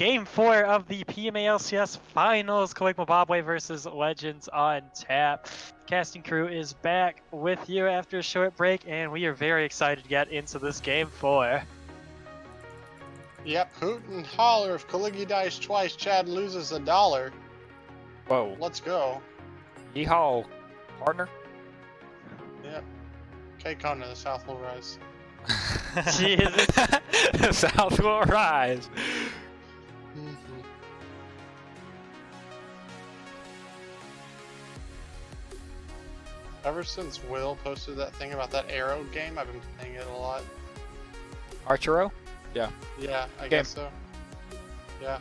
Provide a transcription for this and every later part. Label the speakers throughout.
Speaker 1: Game 4 of the PMALCS Finals, Kuwait Mobabwe versus Legends on Tap. Casting crew is back with you after a short break, and we are very excited to get into this Game 4.
Speaker 2: Yep, hoot and holler if Kaligi dies twice, Chad loses $1.
Speaker 3: Whoa.
Speaker 2: Let's go.
Speaker 3: Yeehaw, partner.
Speaker 2: Yep. K-Con to the South will rise.
Speaker 1: Jesus.
Speaker 3: South will rise.
Speaker 2: Ever since Will posted that thing about that Arrow game, I've been playing it a lot.
Speaker 3: Archero? Yeah.
Speaker 2: Yeah, I
Speaker 3: Game.
Speaker 2: guess so. Yeah.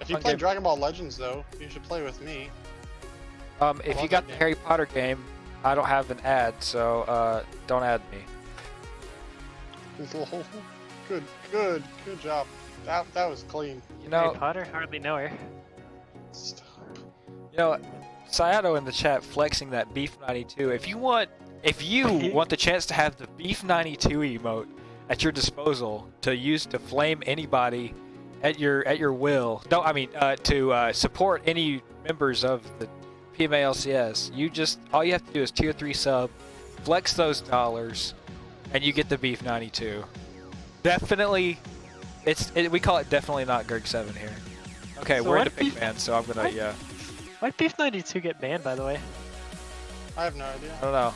Speaker 2: If you
Speaker 3: Fun
Speaker 2: play
Speaker 3: game.
Speaker 2: Dragon Ball Legends, though, you should play with me.
Speaker 3: If
Speaker 2: love
Speaker 3: you
Speaker 2: that
Speaker 3: got the
Speaker 2: game.
Speaker 3: Harry Potter game, I don't have an ad, so don't add me.
Speaker 2: Good job. That was clean.
Speaker 3: You
Speaker 1: Harry
Speaker 3: know,
Speaker 1: Potter? Hardly know her.
Speaker 2: Stop.
Speaker 3: Sayato in the chat flexing that Beef 92. If you want the chance to have the Beef 92 emote at your disposal to use to flame anybody at your will. No, I mean to support any members of the PMALCS. All you have to do is tier 3 sub, flex those dollars, and you get the Beef 92. Definitely, we call it definitely not Gerg 7 here. Okay,
Speaker 1: So
Speaker 3: we're
Speaker 1: what
Speaker 3: into big
Speaker 1: Beef-
Speaker 3: man, so I'm gonna
Speaker 1: what? Why'd Beef 92 get banned, by the way?
Speaker 2: I have no idea.
Speaker 3: I don't know.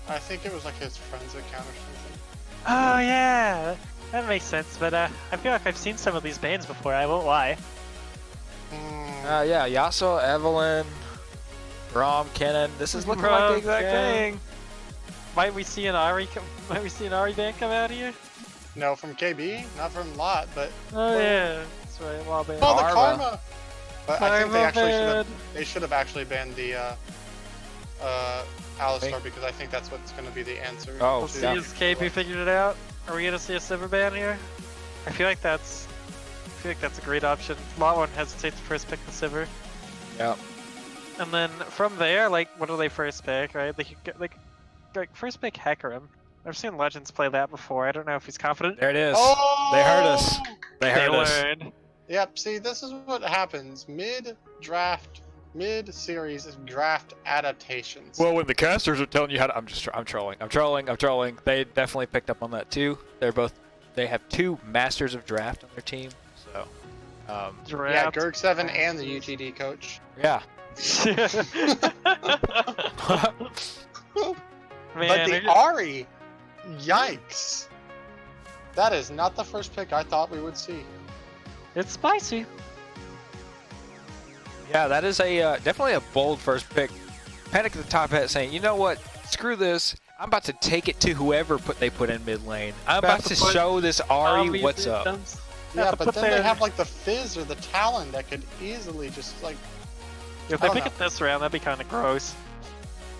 Speaker 2: I think it was like his friend's account or something.
Speaker 1: Oh, yeah. That makes sense, but I feel like I've seen some of these bans before, I won't lie.
Speaker 3: Yeah, Yasuo, Evelyn, Rom, Kennen. This is looking like the exact
Speaker 1: Okay.
Speaker 3: thing.
Speaker 1: Might we see an Ari ban come out here?
Speaker 2: No, from KB, not from Lot, but
Speaker 1: Oh, yeah. That's right, law ban.
Speaker 2: oh, the
Speaker 3: Karma.
Speaker 2: Karma. But I think they
Speaker 1: Karma
Speaker 2: actually
Speaker 1: ban.
Speaker 2: should have actually banned the Alistar because I think that's what's going to be the answer.
Speaker 3: Oh,
Speaker 1: We'll see
Speaker 3: yeah.
Speaker 1: if KB figured it out. Are we gonna see a Sivir ban here? I feel like that's a great option. Law won't hesitate to first pick the Sivir.
Speaker 3: Yeah.
Speaker 1: And then from there, like, what do they first pick, right? They could get, like first pick Hecarim. I've seen Legends play that before. I don't know if he's confident.
Speaker 3: There it is.
Speaker 2: Oh!
Speaker 3: They heard us. They heard us.
Speaker 1: learned.
Speaker 2: Yep, see, this is what happens. Mid-draft, mid-series draft adaptations.
Speaker 3: Well, when the casters are telling you how to, I'm trolling. They definitely picked up on that too. They have 2 masters of draft on their team. So,
Speaker 2: yeah,
Speaker 1: Draft.
Speaker 2: Gerg 7 and the UGD coach.
Speaker 3: yeah.
Speaker 1: Man,
Speaker 2: But
Speaker 1: they're
Speaker 2: the
Speaker 1: just-
Speaker 2: Ari, yikes. That is not the first pick I thought we would see.
Speaker 1: it's spicy.
Speaker 3: Yeah, that is a definitely a bold first pick. Panic at the top hat saying, you know what? Screw this. I'm about to take it to whoever they put in mid lane. I'm about to
Speaker 1: put
Speaker 3: show this Ari
Speaker 1: Zombies
Speaker 3: what's
Speaker 1: in
Speaker 3: up.
Speaker 1: them.
Speaker 2: Yeah,
Speaker 1: Have to
Speaker 2: but
Speaker 1: put
Speaker 2: then they
Speaker 1: their-
Speaker 2: have like the Fizz or the Talon that could easily just like...
Speaker 1: If
Speaker 2: I
Speaker 1: they
Speaker 2: don't
Speaker 1: pick
Speaker 2: know.
Speaker 1: it this round, that'd be kind of gross.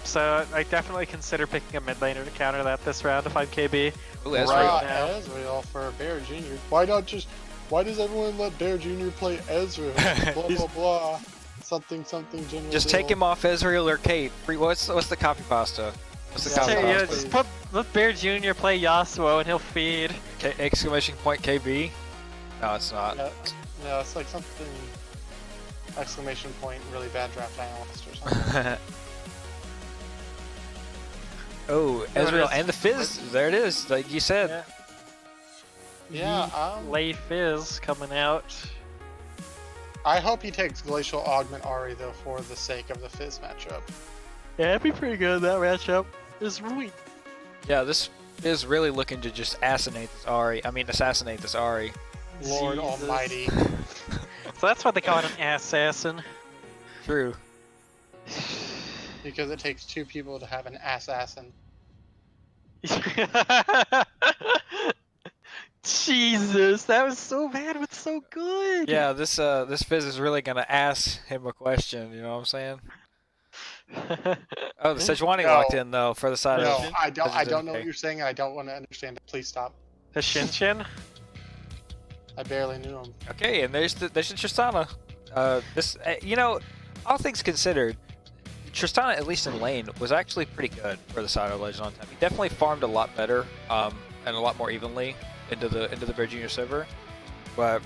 Speaker 1: So I definitely consider picking a mid laner to counter that this round if I'm KB.
Speaker 3: Ooh, that's
Speaker 1: Right.
Speaker 3: right.
Speaker 1: now.
Speaker 2: Ezreal for Bear Jr. Why does everyone let Bear Jr. play Ezreal? Blah, blah, blah. Something, general
Speaker 3: Just
Speaker 2: deal.
Speaker 3: take him off Ezreal or Kate. What's the copy pasta? What's the copy
Speaker 1: Yeah,
Speaker 3: pasta?
Speaker 1: just let Bear Jr. play Yasuo and he'll feed.
Speaker 3: Exclamation point KB? No, it's not.
Speaker 2: Yeah, it's like something... Exclamation point, really bad draft analyst or something.
Speaker 3: Oh,
Speaker 1: There it
Speaker 3: Ezreal
Speaker 1: is.
Speaker 3: and the Fizz. There it is, like you said.
Speaker 1: Yeah.
Speaker 2: Yeah,
Speaker 1: Lay Fizz coming out.
Speaker 2: I hope he takes Glacial Augment Ari though for the sake of the Fizz matchup.
Speaker 1: Yeah, it'd be pretty good. That matchup is really.
Speaker 3: Yeah, this is really looking to just assassinate this Ari.
Speaker 2: Lord
Speaker 1: Jesus.
Speaker 2: Almighty.
Speaker 1: So that's what they call it, an assassin.
Speaker 3: True.
Speaker 2: Because it takes 2 people to have an assassin.
Speaker 1: Jesus, that was so bad but so good.
Speaker 3: Yeah, this Fizz is really gonna ask him a question. You know what I'm saying? Oh, the Sejuani
Speaker 2: No.
Speaker 3: locked in though for the side
Speaker 2: No,
Speaker 3: of.
Speaker 2: I don't know
Speaker 3: okay.
Speaker 2: what you're saying and I don't want to understand it. Please stop.
Speaker 1: The Shinshin?
Speaker 2: I barely knew him.
Speaker 3: Okay, and there's the Tristana. All things considered, Tristana, at least in lane, was actually pretty good for the side of Legend on Tap. He definitely farmed a lot better, and a lot more evenly. into the Bear Junior server, but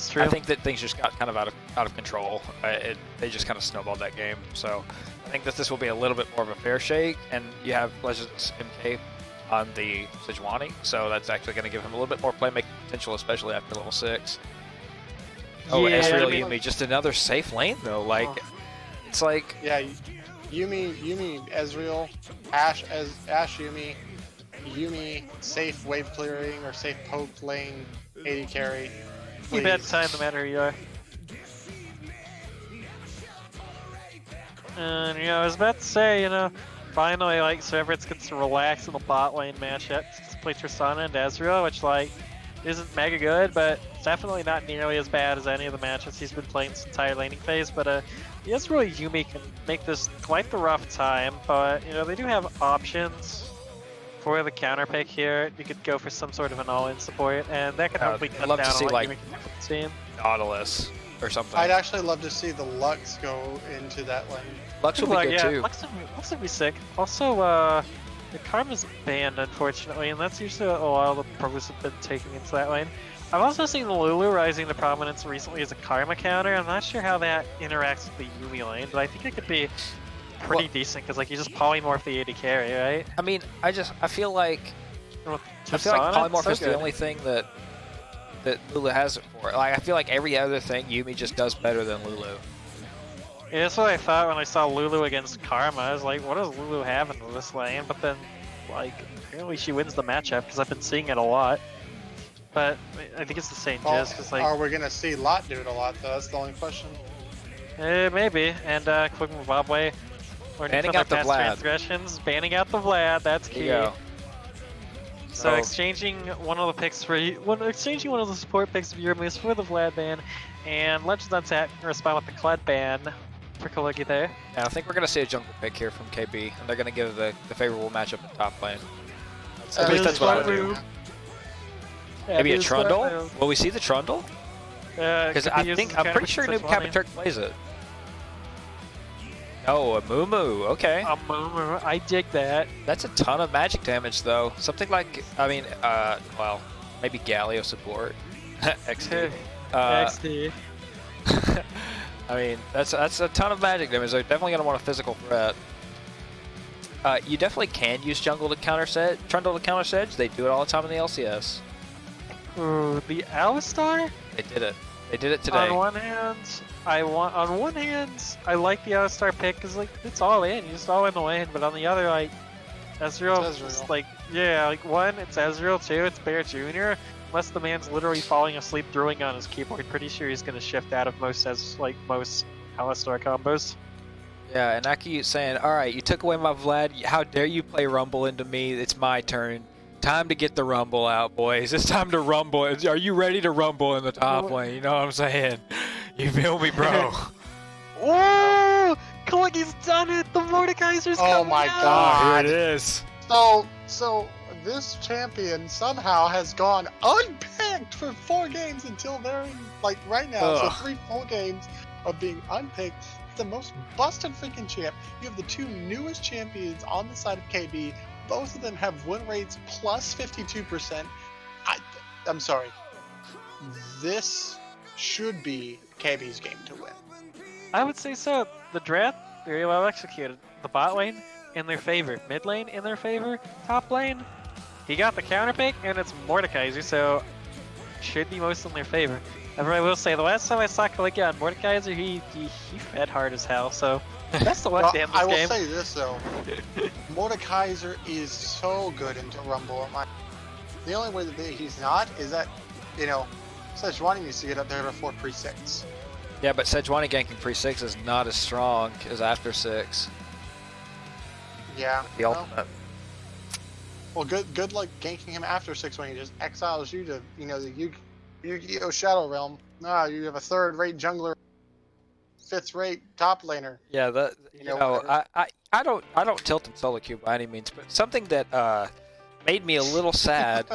Speaker 1: It's true.
Speaker 3: I think that things just got kind of out of control. They just kind of snowballed that game. So I think that this will be a little bit more of a fair shake, and you have Legends MK on the Sejuani, so that's actually going to give him a little bit more playmaking potential, especially after level 6. Oh,
Speaker 1: Yeah,
Speaker 3: Ezreal
Speaker 1: I mean,
Speaker 3: Yuumi, just another safe lane though. Like, it's like
Speaker 2: Yeah, Yuumi, Ezreal, Ashe, Yuumi, safe wave clearing or safe poke lane, AD carry.
Speaker 1: Keep at
Speaker 2: Please.
Speaker 1: time no matter who you are. And I was about to say, finally, like, Cerberus gets to relax in the bot lane matchup. Play Tristana and Ezreal, which, like, isn't mega good, but it's definitely not nearly as bad as any of the matches he's been playing this entire laning phase. But the Ezreal Yuumi can make this quite the rough time, but, they do have options for the counter pick here. You could go for some sort of an all-in support, and that could hopefully cut
Speaker 3: I'd love
Speaker 1: down
Speaker 3: to see,
Speaker 1: on what
Speaker 3: like,
Speaker 1: Yuumi can do for the team.
Speaker 3: Nautilus or something.
Speaker 2: I'd actually love to see the Lux go into that lane.
Speaker 3: Lux will be good too.
Speaker 1: Lux would be sick. Also, the Karma's banned, unfortunately, and that's usually a lot of the pros have been taking into that lane. I've also seen Lulu rising to prominence recently as a Karma counter. I'm not sure how that interacts with the Yuumi lane, but I think it could be pretty decent, because, like, you just polymorph the AD carry, right?
Speaker 3: I mean, I feel like
Speaker 1: With
Speaker 3: I feel like
Speaker 1: Tristana,
Speaker 3: polymorph
Speaker 1: so
Speaker 3: is the
Speaker 1: good.
Speaker 3: only thing that Lulu has it for. Like, I feel like every other thing Yuumi just does better than Lulu.
Speaker 1: Yeah, that's what I thought when I saw Lulu against Karma. I was like, what does Lulu have in this lane? But then, like, apparently she wins the matchup, because I've been seeing it a lot. But I think it's the same
Speaker 2: Well,
Speaker 1: gist, because, like,
Speaker 2: are we gonna see Lot do it a lot though? That's the only question.
Speaker 1: maybe. And quick Zimbabwe.
Speaker 3: Banning out the Vlad.
Speaker 1: Transgressions, banning out the Vlad. That's
Speaker 3: There
Speaker 1: key.
Speaker 3: you go.
Speaker 1: So
Speaker 3: Oh.
Speaker 1: exchanging one of the picks for exchanging one of the support picks of Euromoose for the Vlad ban, and Legends on Tap respond with the Kled ban for Kaliki there.
Speaker 3: Yeah, I think we're gonna see a jungle pick here from KB, and they're gonna give the favorable matchup in top lane. At least that's what I would do. Maybe a Trundle? Will we see the Trundle? Because I'm pretty sure Noob Captain Turk plays it. Oh, a Moo Moo. Okay.
Speaker 1: I dig that.
Speaker 3: That's a ton of magic damage, though. Something like, I mean, well, maybe Galio support. XD.
Speaker 1: XD.
Speaker 3: I mean, that's a ton of magic damage. They're definitely gonna want a physical threat. You definitely can use jungle to counter Trundle to counter Sedge. They do it all the time in the LCS.
Speaker 1: Ooh, the Alistar?
Speaker 3: They did it. They did it today.
Speaker 1: On one hand, I like the Alistar pick, because, like, it's all in. You just all in the lane. But on the other, like, Ezreal,
Speaker 2: It's Ezreal.
Speaker 1: just, like, yeah, like, one, it's Ezreal, two, it's Bear Jr. Unless the man's literally falling asleep drooling on his keyboard, pretty sure he's going to shift out of most Alistar combos.
Speaker 3: Yeah, and Aki saying, "Alright, you took away my Vlad. How dare you play Rumble into me? It's my turn. Time to get the Rumble out, boys. It's time to Rumble. Are you ready to Rumble in the top lane? You know what I'm saying? You feel me, bro?"
Speaker 1: Whoa! Kaliki's done it! The Mordekaiser's
Speaker 2: Oh
Speaker 1: coming
Speaker 2: my
Speaker 1: out!
Speaker 2: God.
Speaker 3: Here it is.
Speaker 2: So this champion somehow has gone unpicked for 4 games until very, like, right now.
Speaker 3: Ugh.
Speaker 2: So 3 full games of being unpicked. The most busted freaking champ. You have the 2 newest champions on the side of KB. Both of them have win rates plus 52%. I'm sorry. This should be KB's game to win.
Speaker 1: I would say so. The draft, very well executed. The bot lane, in their favor. Mid lane, in their favor. Top lane, he got the counter pick, and it's Mordekaiser, so should be most in their favor. However, I will say, the last time I saw Kaliki on Mordekaiser, he fed hard as hell, so best of luck
Speaker 2: Well,
Speaker 1: to him
Speaker 2: I
Speaker 1: this
Speaker 2: will
Speaker 1: game.
Speaker 2: say this though. Mordekaiser is so good into Rumble. The only way that he's not is that, Sejuani needs to get up there before pre-6.
Speaker 3: Yeah, but Sejuani ganking pre-6 is not as strong as after 6.
Speaker 2: Yeah.
Speaker 3: The ultimate.
Speaker 2: Well, good luck ganking him after 6 when he just exiles you to, the Yu-Gi-Oh! Shadow Realm. Nah, you have a 3rd-rate jungler, 5th-rate top laner.
Speaker 3: Yeah,
Speaker 2: whatever.
Speaker 3: I don't tilt in solo queue by any means, but something that made me a little sad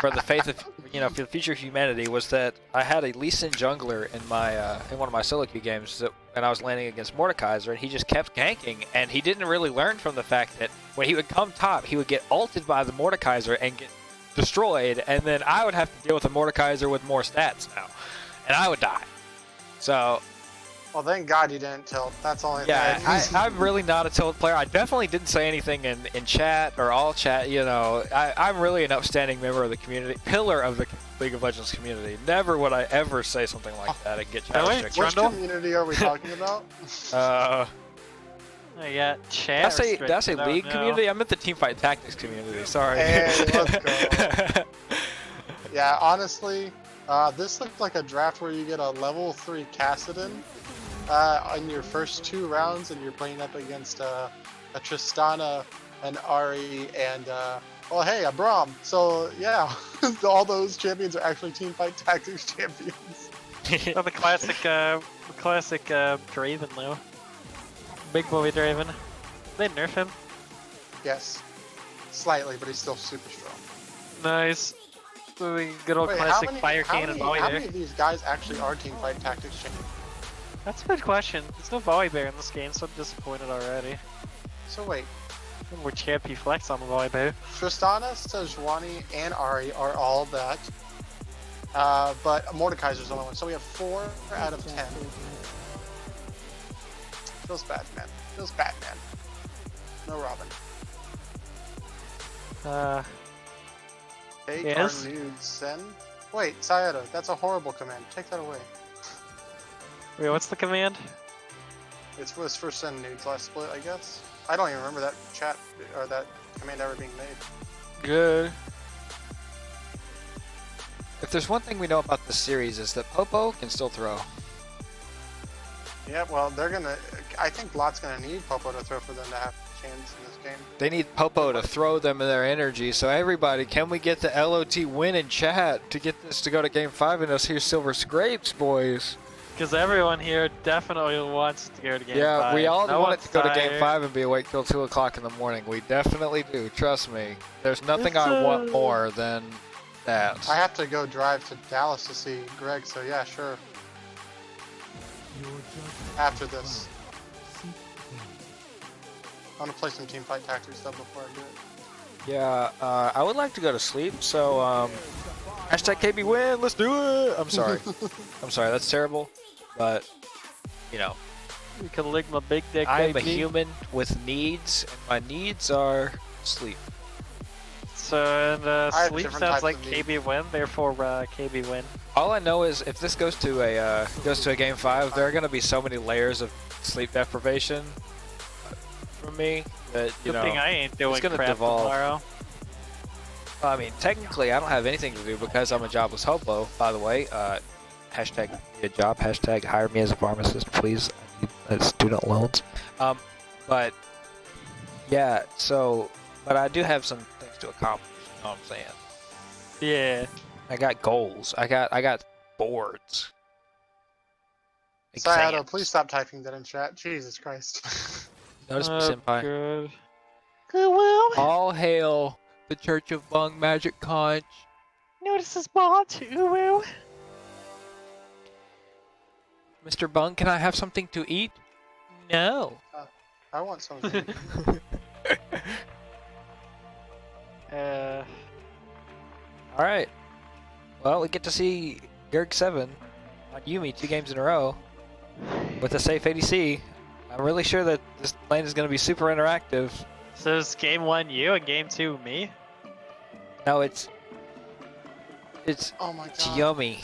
Speaker 3: for the faith of for the future of humanity was that I had a Lee Sin jungler in my in one of my solo queue games and I was landing against Mordekaiser, and he just kept ganking, and he didn't really learn from the fact that when he would come top, he would get ulted by the Mordekaiser and get destroyed, and then I would have to deal with a Mordekaiser with more stats now, and I would die. So
Speaker 2: Well, thank God you didn't tilt. That's all.
Speaker 3: yeah, I'm really not a tilt player. I definitely didn't say anything in chat or all chat. You know, I'm really an upstanding member of the community, pillar of the League of Legends community. Never would I ever say something like that and get challenge
Speaker 1: wait,
Speaker 3: stricken.
Speaker 2: Which community are we talking about?
Speaker 1: I got chat.
Speaker 3: That's a league community. I meant the Teamfight Tactics community. Sorry.
Speaker 2: Hey, let's go. Yeah, honestly, this looked like a draft where you get a level 3 Kassadin in your first 2 rounds, and you're playing up against a Tristana, an Ari, and well, hey, a Braum. So yeah, all those champions are actually Teamfight Tactics champions.
Speaker 1: Oh, the classic Draven though. Big boy Draven. They nerf him.
Speaker 2: Yes, slightly, but he's still super strong.
Speaker 1: Nice. The good old
Speaker 2: Wait,
Speaker 1: classic fire cannon
Speaker 2: how
Speaker 1: volley
Speaker 2: many of these guys actually are Teamfight Tactics champions?
Speaker 1: That's a good question. There's no volley bear in this game, so I'm disappointed already.
Speaker 2: So wait,
Speaker 1: We're champion flex on the volley bear.
Speaker 2: Tristana, Sejuani, and Ari are all that. But Mordekaiser's the only one. So we have 4 out of 10. Feels bad, man. Feels bad, man. No Robin. Take
Speaker 1: Yes?
Speaker 2: our nudes, Sen. Wait, Saedo, that's a horrible command. Take that away.
Speaker 1: Wait, what's the command?
Speaker 2: It was for send nudes last split, I guess. I don't even remember that chat or that command ever being made.
Speaker 3: Good. If there's one thing we know about this series is that Popo can still throw.
Speaker 2: Yeah, well, they're gonna. I think Lot's gonna need Popo to throw for them to have a chance in this game.
Speaker 3: They need Popo to throw them in their energy. So everybody, can we get the LOT win in chat to get this to go to Game 5 and us here Silver Scrapes, boys?
Speaker 1: Because everyone here definitely wants to go to game 5.
Speaker 3: Yeah, we all
Speaker 1: No
Speaker 3: want it
Speaker 1: one's
Speaker 3: to go to Game
Speaker 1: tired.
Speaker 3: 5 and be awake till 2 o'clock in the morning. We definitely do. Trust me. There's nothing I want more than that.
Speaker 2: I have to go drive to Dallas to see Greg, so yeah, sure. After this. I want to play some Teamfight Tactics stuff before I do it.
Speaker 3: Yeah, I would like to go to sleep, so hashtag KB win, let's do it! I'm sorry. I'm sorry, that's terrible. But, you know,
Speaker 1: You can lick my big dick,
Speaker 3: I'm a
Speaker 1: baby.
Speaker 3: human with needs, and my needs are sleep.
Speaker 1: So, and
Speaker 2: have
Speaker 1: sleep
Speaker 2: different
Speaker 1: sounds
Speaker 2: types
Speaker 1: like
Speaker 2: of needs.
Speaker 1: KB win, therefore KB win.
Speaker 3: All I know is if this goes to a Game 5, there are going to be so many layers of sleep deprivation from me that, you
Speaker 1: Good thing
Speaker 3: know,
Speaker 1: I ain't doing
Speaker 3: gonna
Speaker 1: crap
Speaker 3: devolve.
Speaker 1: tomorrow.
Speaker 3: I mean, technically, I don't have anything to do because I'm a jobless hobo, by the way. Hashtag need a job, hashtag hire me as a pharmacist, please. I need student loans. But, yeah, so, but I do have some things to accomplish, you know what I'm saying?
Speaker 1: Yeah.
Speaker 3: I got goals. I got boards.
Speaker 2: Saedo,
Speaker 3: Exams.
Speaker 2: please stop typing that in chat. Jesus Christ.
Speaker 3: Notice me, senpai.
Speaker 1: Good. Good, well.
Speaker 3: All hail the Church of Bung Magic Conch.
Speaker 1: Notice this ball too, Will.
Speaker 3: Mr. Bung, can I have something to eat? No.
Speaker 2: I want something.
Speaker 3: Alright. Well, we get to see Gerg7 on Yumi 2 games in a row with a safe ADC. I'm really sure that this lane is going to be super interactive.
Speaker 1: So is game 1 you and game 2 me?
Speaker 3: No, it's
Speaker 2: Oh my
Speaker 3: it's
Speaker 2: god.
Speaker 3: yummy.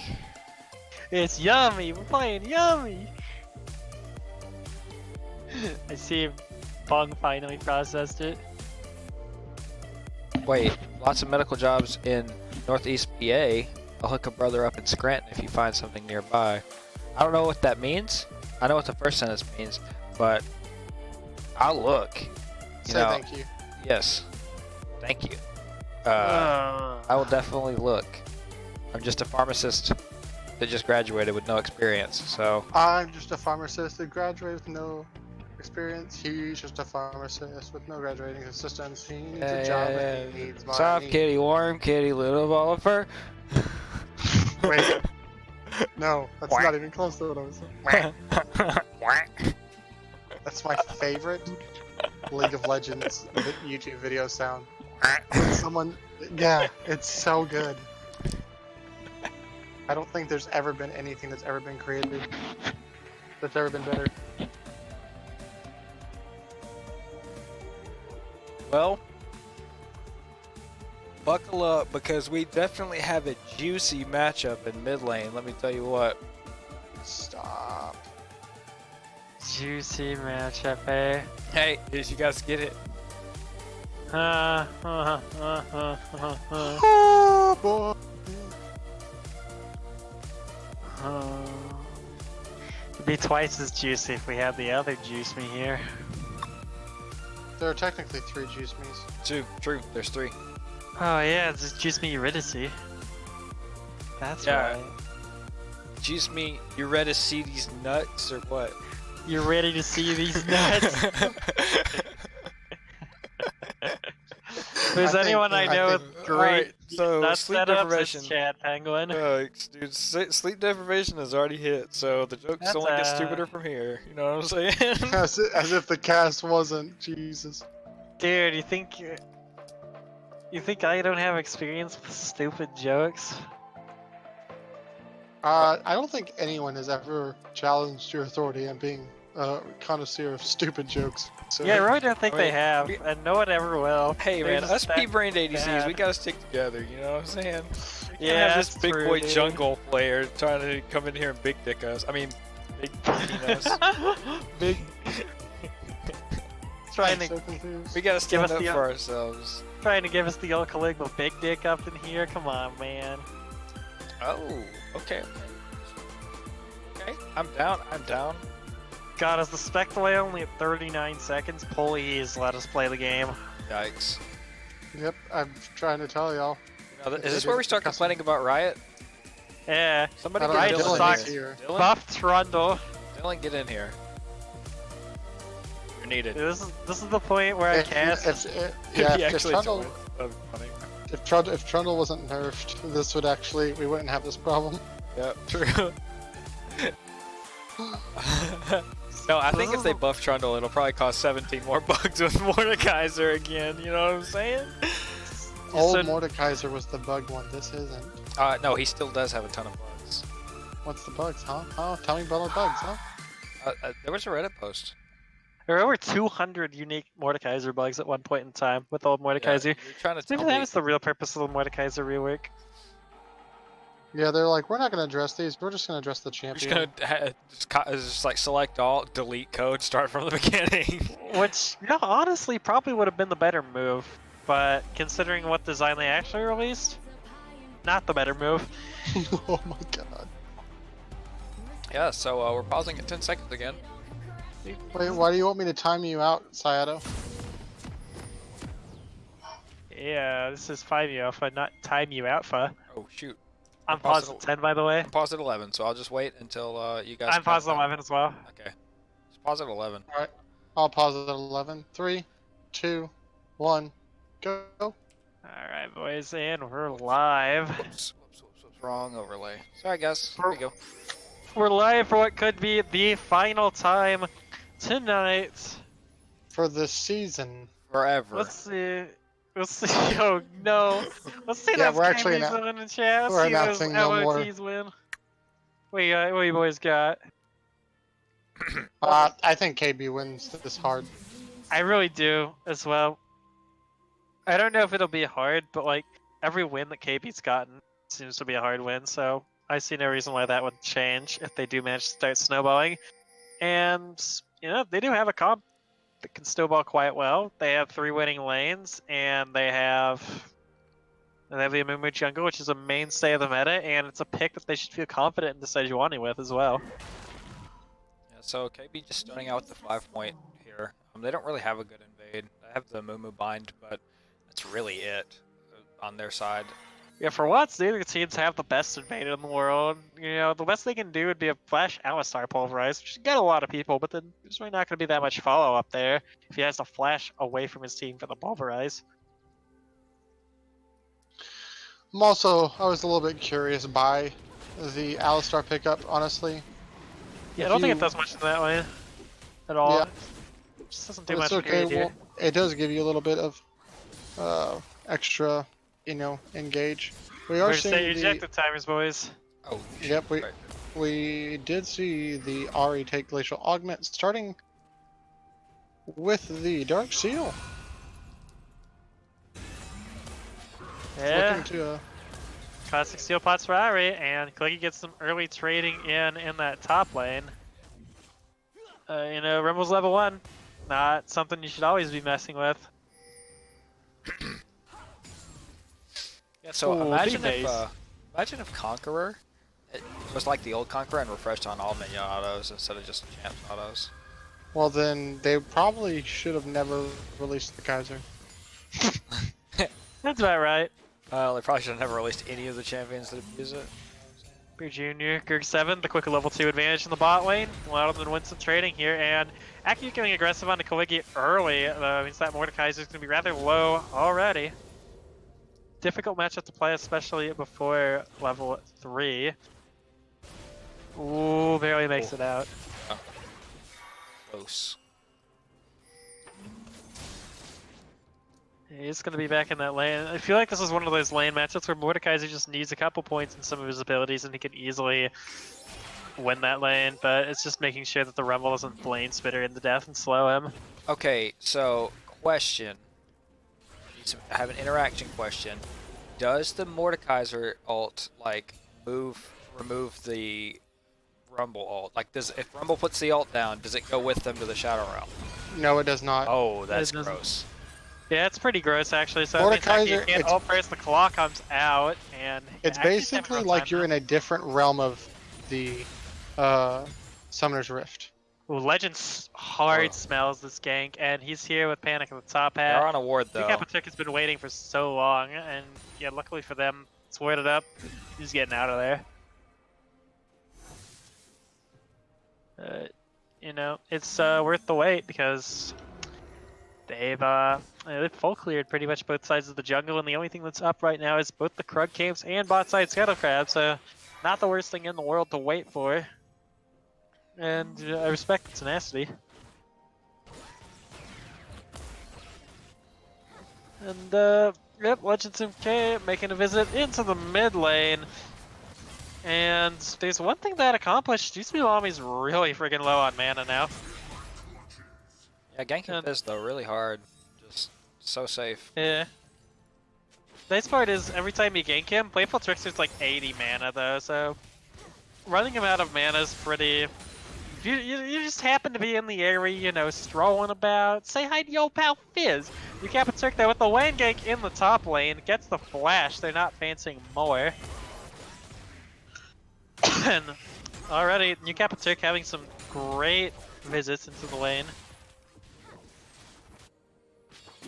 Speaker 1: It's yummy. We're playing yummy. I see Bung finally processed it.
Speaker 3: Wait, lots of medical jobs in Northeast PA. I'll hook a brother up in Scranton if you find something nearby. I don't know what that means. I know what the first sentence means, but I'll look. You
Speaker 2: Say
Speaker 3: know,
Speaker 2: thank you.
Speaker 3: yes. Thank you. I will definitely look. I'm just a pharmacist that just graduated with no experience, so
Speaker 2: I'm just a pharmacist that graduated with no experience. He's just a pharmacist with no graduating assistance. He needs a job and he needs money.
Speaker 3: soft kitty, warm kitty, little ball of fur.
Speaker 2: Wait. No, that's not even close to what I was saying. That's my favorite League of Legends YouTube video sound. Someone, yeah, it's so good. I don't think there's ever been anything that's ever been created that's ever been better.
Speaker 3: Well, buckle up because we definitely have a juicy matchup in mid lane. Let me tell you what.
Speaker 2: Stop.
Speaker 1: Juicy matchup, eh?
Speaker 3: Hey, did you guys get it?
Speaker 2: Oh boy.
Speaker 1: It'd be twice as juicy if we had the other juice me here.
Speaker 2: There are technically 3 juice me's.
Speaker 3: Two. True. There's 3.
Speaker 1: Oh yeah, it's just juice me Eurydice. That's
Speaker 3: Yeah.
Speaker 1: right.
Speaker 3: Juice me, you ready to see these nuts or what?
Speaker 1: You're ready to see these nuts? If there's anyone I know with great
Speaker 3: Alright, so
Speaker 1: nut
Speaker 3: sleep
Speaker 1: setups,
Speaker 3: deprivation.
Speaker 1: it's Chad Penguin.
Speaker 3: Dude, sleep deprivation has already hit, so the jokes
Speaker 1: That's,
Speaker 3: only get stupider from here. You know what I'm saying?
Speaker 2: As if the cast wasn't. Jesus.
Speaker 1: Dude, you think I don't have experience with stupid jokes?
Speaker 2: I don't think anyone has ever challenged your authority on being a connoisseur of stupid jokes. So
Speaker 1: Yeah, I really don't think
Speaker 3: I mean,
Speaker 1: they have, and no one ever will.
Speaker 3: Hey
Speaker 1: They're
Speaker 3: man,
Speaker 1: just
Speaker 3: us
Speaker 1: that
Speaker 3: P-brained ADCs,
Speaker 1: bad.
Speaker 3: we gotta stick together, you know what I'm saying? We
Speaker 1: Yeah,
Speaker 3: can't have this
Speaker 1: that's
Speaker 3: big
Speaker 1: true,
Speaker 3: boy
Speaker 1: dude.
Speaker 3: jungle player trying to come in here and big dick us. I mean, big dick us.
Speaker 1: Big. trying
Speaker 2: I'm
Speaker 1: to
Speaker 2: so confused.
Speaker 3: We gotta stand
Speaker 1: us
Speaker 3: up
Speaker 1: the-
Speaker 3: for ourselves.
Speaker 1: trying to give us the old Caligula big dick up in here. Come on, man.
Speaker 3: Oh, okay. Okay, I'm down, I'm down.
Speaker 1: God, is the spec delay only at 39 seconds? Please let us play the game.
Speaker 3: Yikes.
Speaker 2: Yep, I'm trying to tell y'all.
Speaker 3: Now, is this where we start complaining about Riot?
Speaker 1: Yeah.
Speaker 3: Somebody
Speaker 2: I don't
Speaker 3: get
Speaker 1: Riot
Speaker 2: know,
Speaker 3: Dylan
Speaker 1: sucks.
Speaker 3: in
Speaker 2: here.
Speaker 3: Dylan?
Speaker 1: Buff Trundle.
Speaker 3: Dylan, get in here. You're needed.
Speaker 1: This is the point where I cast.
Speaker 2: Yeah,
Speaker 3: He
Speaker 2: if
Speaker 3: actually
Speaker 2: Trundle,
Speaker 3: joined. That'd be funny.
Speaker 2: if Trundle wasn't nerfed, this would actually, we wouldn't have this problem.
Speaker 3: Yep, true. No, I think if they buff Trundle, it'll probably cause 17 more bugs with Mordekaiser again, you know what I'm saying?
Speaker 2: Old
Speaker 1: said-
Speaker 2: Mordekaiser was the bug one, this isn't.
Speaker 3: No, he still does have a ton of bugs.
Speaker 2: What's the bugs, huh? Oh, tell me about the bugs, huh?
Speaker 3: There was a Reddit post.
Speaker 1: There were over 200 unique Mordekaiser bugs at one point in time with old Mordekaiser.
Speaker 3: You're trying to tell
Speaker 1: Maybe
Speaker 3: me.
Speaker 1: that was the real purpose of the Mordekaiser rework.
Speaker 2: Yeah, they're like, we're not gonna address these, we're just gonna address the
Speaker 3: We're
Speaker 2: champion.
Speaker 3: just gonna just like select all, delete code, start from the beginning.
Speaker 1: Which, you know, honestly probably would have been the better move. But considering what design they actually released, not the better move.
Speaker 2: Oh my god.
Speaker 3: Yeah, so we're pausing at 10 seconds again.
Speaker 2: Wait, why do you want me to time you out, Sayato?
Speaker 1: Yeah, this is 5 alpha, not time you alpha.
Speaker 3: Oh shoot.
Speaker 1: I'm
Speaker 3: Pause
Speaker 1: paused
Speaker 3: it.
Speaker 1: at 10 by the way.
Speaker 3: I'm paused at 11, so I'll just wait until you guys.
Speaker 1: I'm
Speaker 3: count
Speaker 1: paused at
Speaker 3: down.
Speaker 1: 11 as well.
Speaker 3: Okay. Just pause at 11.
Speaker 2: Alright, I'll pause it at 11. 3, 2, 1, go.
Speaker 1: Alright boys, and we're live.
Speaker 3: Whoops. Wrong overlay. Sorry guys. Here we go.
Speaker 1: We're live for what could be the final time tonight.
Speaker 2: For this season.
Speaker 3: Forever.
Speaker 1: Let's see. We'll see. Oh no. Let's see
Speaker 2: Yeah,
Speaker 1: those
Speaker 2: we're actually
Speaker 1: KBs win in the chat. Let's
Speaker 2: we're
Speaker 1: see those
Speaker 2: announcing no more.
Speaker 1: MOTs win. What you boys got?
Speaker 2: I think KB wins this hard.
Speaker 1: I really do as well. I don't know if it'll be hard, but like every win that KB's gotten seems to be a hard win, so I see no reason why that would change if they do manage to start snowballing. And you know, they do have a comp that can snowball quite well. They have 3 winning lanes, and they have the Amumu jungle, which is a mainstay of the meta, and it's a pick that they should feel confident in the Sejuani with as well.
Speaker 3: Yeah, so KB just starting out with the 5-point here. They don't really have a good invade. They have the Mumu bind, but that's really it on their side.
Speaker 1: Yeah, for once, neither teams have the best invade in the world. You know, the best they can do would be a Flash Alistar Pulverize, which should get a lot of people, but then there's really not going to be that much follow-up there if he has to flash away from his team for the Pulverize.
Speaker 2: I was a little bit curious by the Alistar pickup, honestly.
Speaker 1: Yeah, I
Speaker 2: If
Speaker 1: don't think
Speaker 2: you-
Speaker 1: it does much in that way at all.
Speaker 2: Yeah.
Speaker 1: It just doesn't do
Speaker 2: But
Speaker 1: much
Speaker 2: it's okay,
Speaker 1: great here.
Speaker 2: well, it does give you a little bit of extra, engage. We
Speaker 1: We're
Speaker 2: are
Speaker 1: gonna say
Speaker 2: seeing the.
Speaker 1: ejected timers, boys.
Speaker 3: Oh,
Speaker 2: Yep,
Speaker 3: right.
Speaker 2: we did see the Ari take Glacial Augment, starting with the Dark Seal.
Speaker 1: Yeah.
Speaker 2: Looking to.
Speaker 1: Classic Steel Pots for Ari, and Clicky gets some early trading in that top lane. Rumble's level 1. Not something you should always be messing with.
Speaker 3: Yeah, so
Speaker 1: Ooh,
Speaker 3: imagine
Speaker 1: be
Speaker 3: if
Speaker 1: nice.
Speaker 3: imagine if Conqueror it was like the old Conqueror and refreshed on all minion autos instead of just champ autos.
Speaker 2: Well, then they probably should have never released the Kaiser.
Speaker 1: That's about right.
Speaker 3: They probably should have never released any of the champions that abuse it.
Speaker 1: Beer Jr., Gerg 7, the quick level 2 advantage in the bot lane. Allowed them to win some trading here, and Aki getting aggressive on the Kaligi early means that Mordekaiser is going to be rather low already. Difficult matchup to play, especially before level 3. Ooh, barely makes it out.
Speaker 3: Close.
Speaker 1: He's going to be back in that lane. I feel like this is one of those lane matchups where Mordekaiser just needs a couple points in some of his abilities and he can easily win that lane, but it's just making sure that the Rumble doesn't Flame Spitter into death and slow him.
Speaker 3: Okay, so question. I have an interaction question. Does the Mordekaiser ult remove the Rumble ult? Like, if Rumble puts the ult down, does it go with them to the Shadow Realm?
Speaker 2: No, it does not.
Speaker 3: Oh, that's
Speaker 1: It doesn't.
Speaker 3: gross.
Speaker 1: Yeah, it's pretty gross actually. So
Speaker 2: Mordekaiser,
Speaker 1: you can't ult first, the claw comes out, and
Speaker 2: It's
Speaker 1: Aki's having a
Speaker 2: basically
Speaker 1: rough
Speaker 2: like
Speaker 1: time
Speaker 2: you're
Speaker 1: now.
Speaker 2: in a different realm of the Summoner's Rift.
Speaker 1: Ooh, Legends hard
Speaker 3: Oh.
Speaker 1: smells this gank, and he's here with Panic at the top
Speaker 3: They're
Speaker 1: hat.
Speaker 3: on a ward though.
Speaker 1: Capatuk has been waiting for so long, and yeah, luckily for them, it's warded up. He's getting out of there. It's worth the wait because they've full cleared pretty much both sides of the jungle, and the only thing that's up right now is both the Krug camps and bot side Scuttle Crab, so not the worst thing in the world to wait for. And I respect the tenacity. And yep, Legends MK making a visit into the mid lane. And there's one thing that accomplished. GCB Lami's really freaking low on mana now.
Speaker 3: Yeah, ganking Fizz though, really hard. Just so safe.
Speaker 1: Yeah. Nice part is every time you gank him, Playful Trickster's like 80 mana though, so running him out of mana is pretty. You just happen to be in the area, strolling about. Say hi to your old pal Fizz. You Capaturk there with the lane gank in the top lane, gets the flash. They're not fancying more. And already, New Capaturk having some great visits into the lane.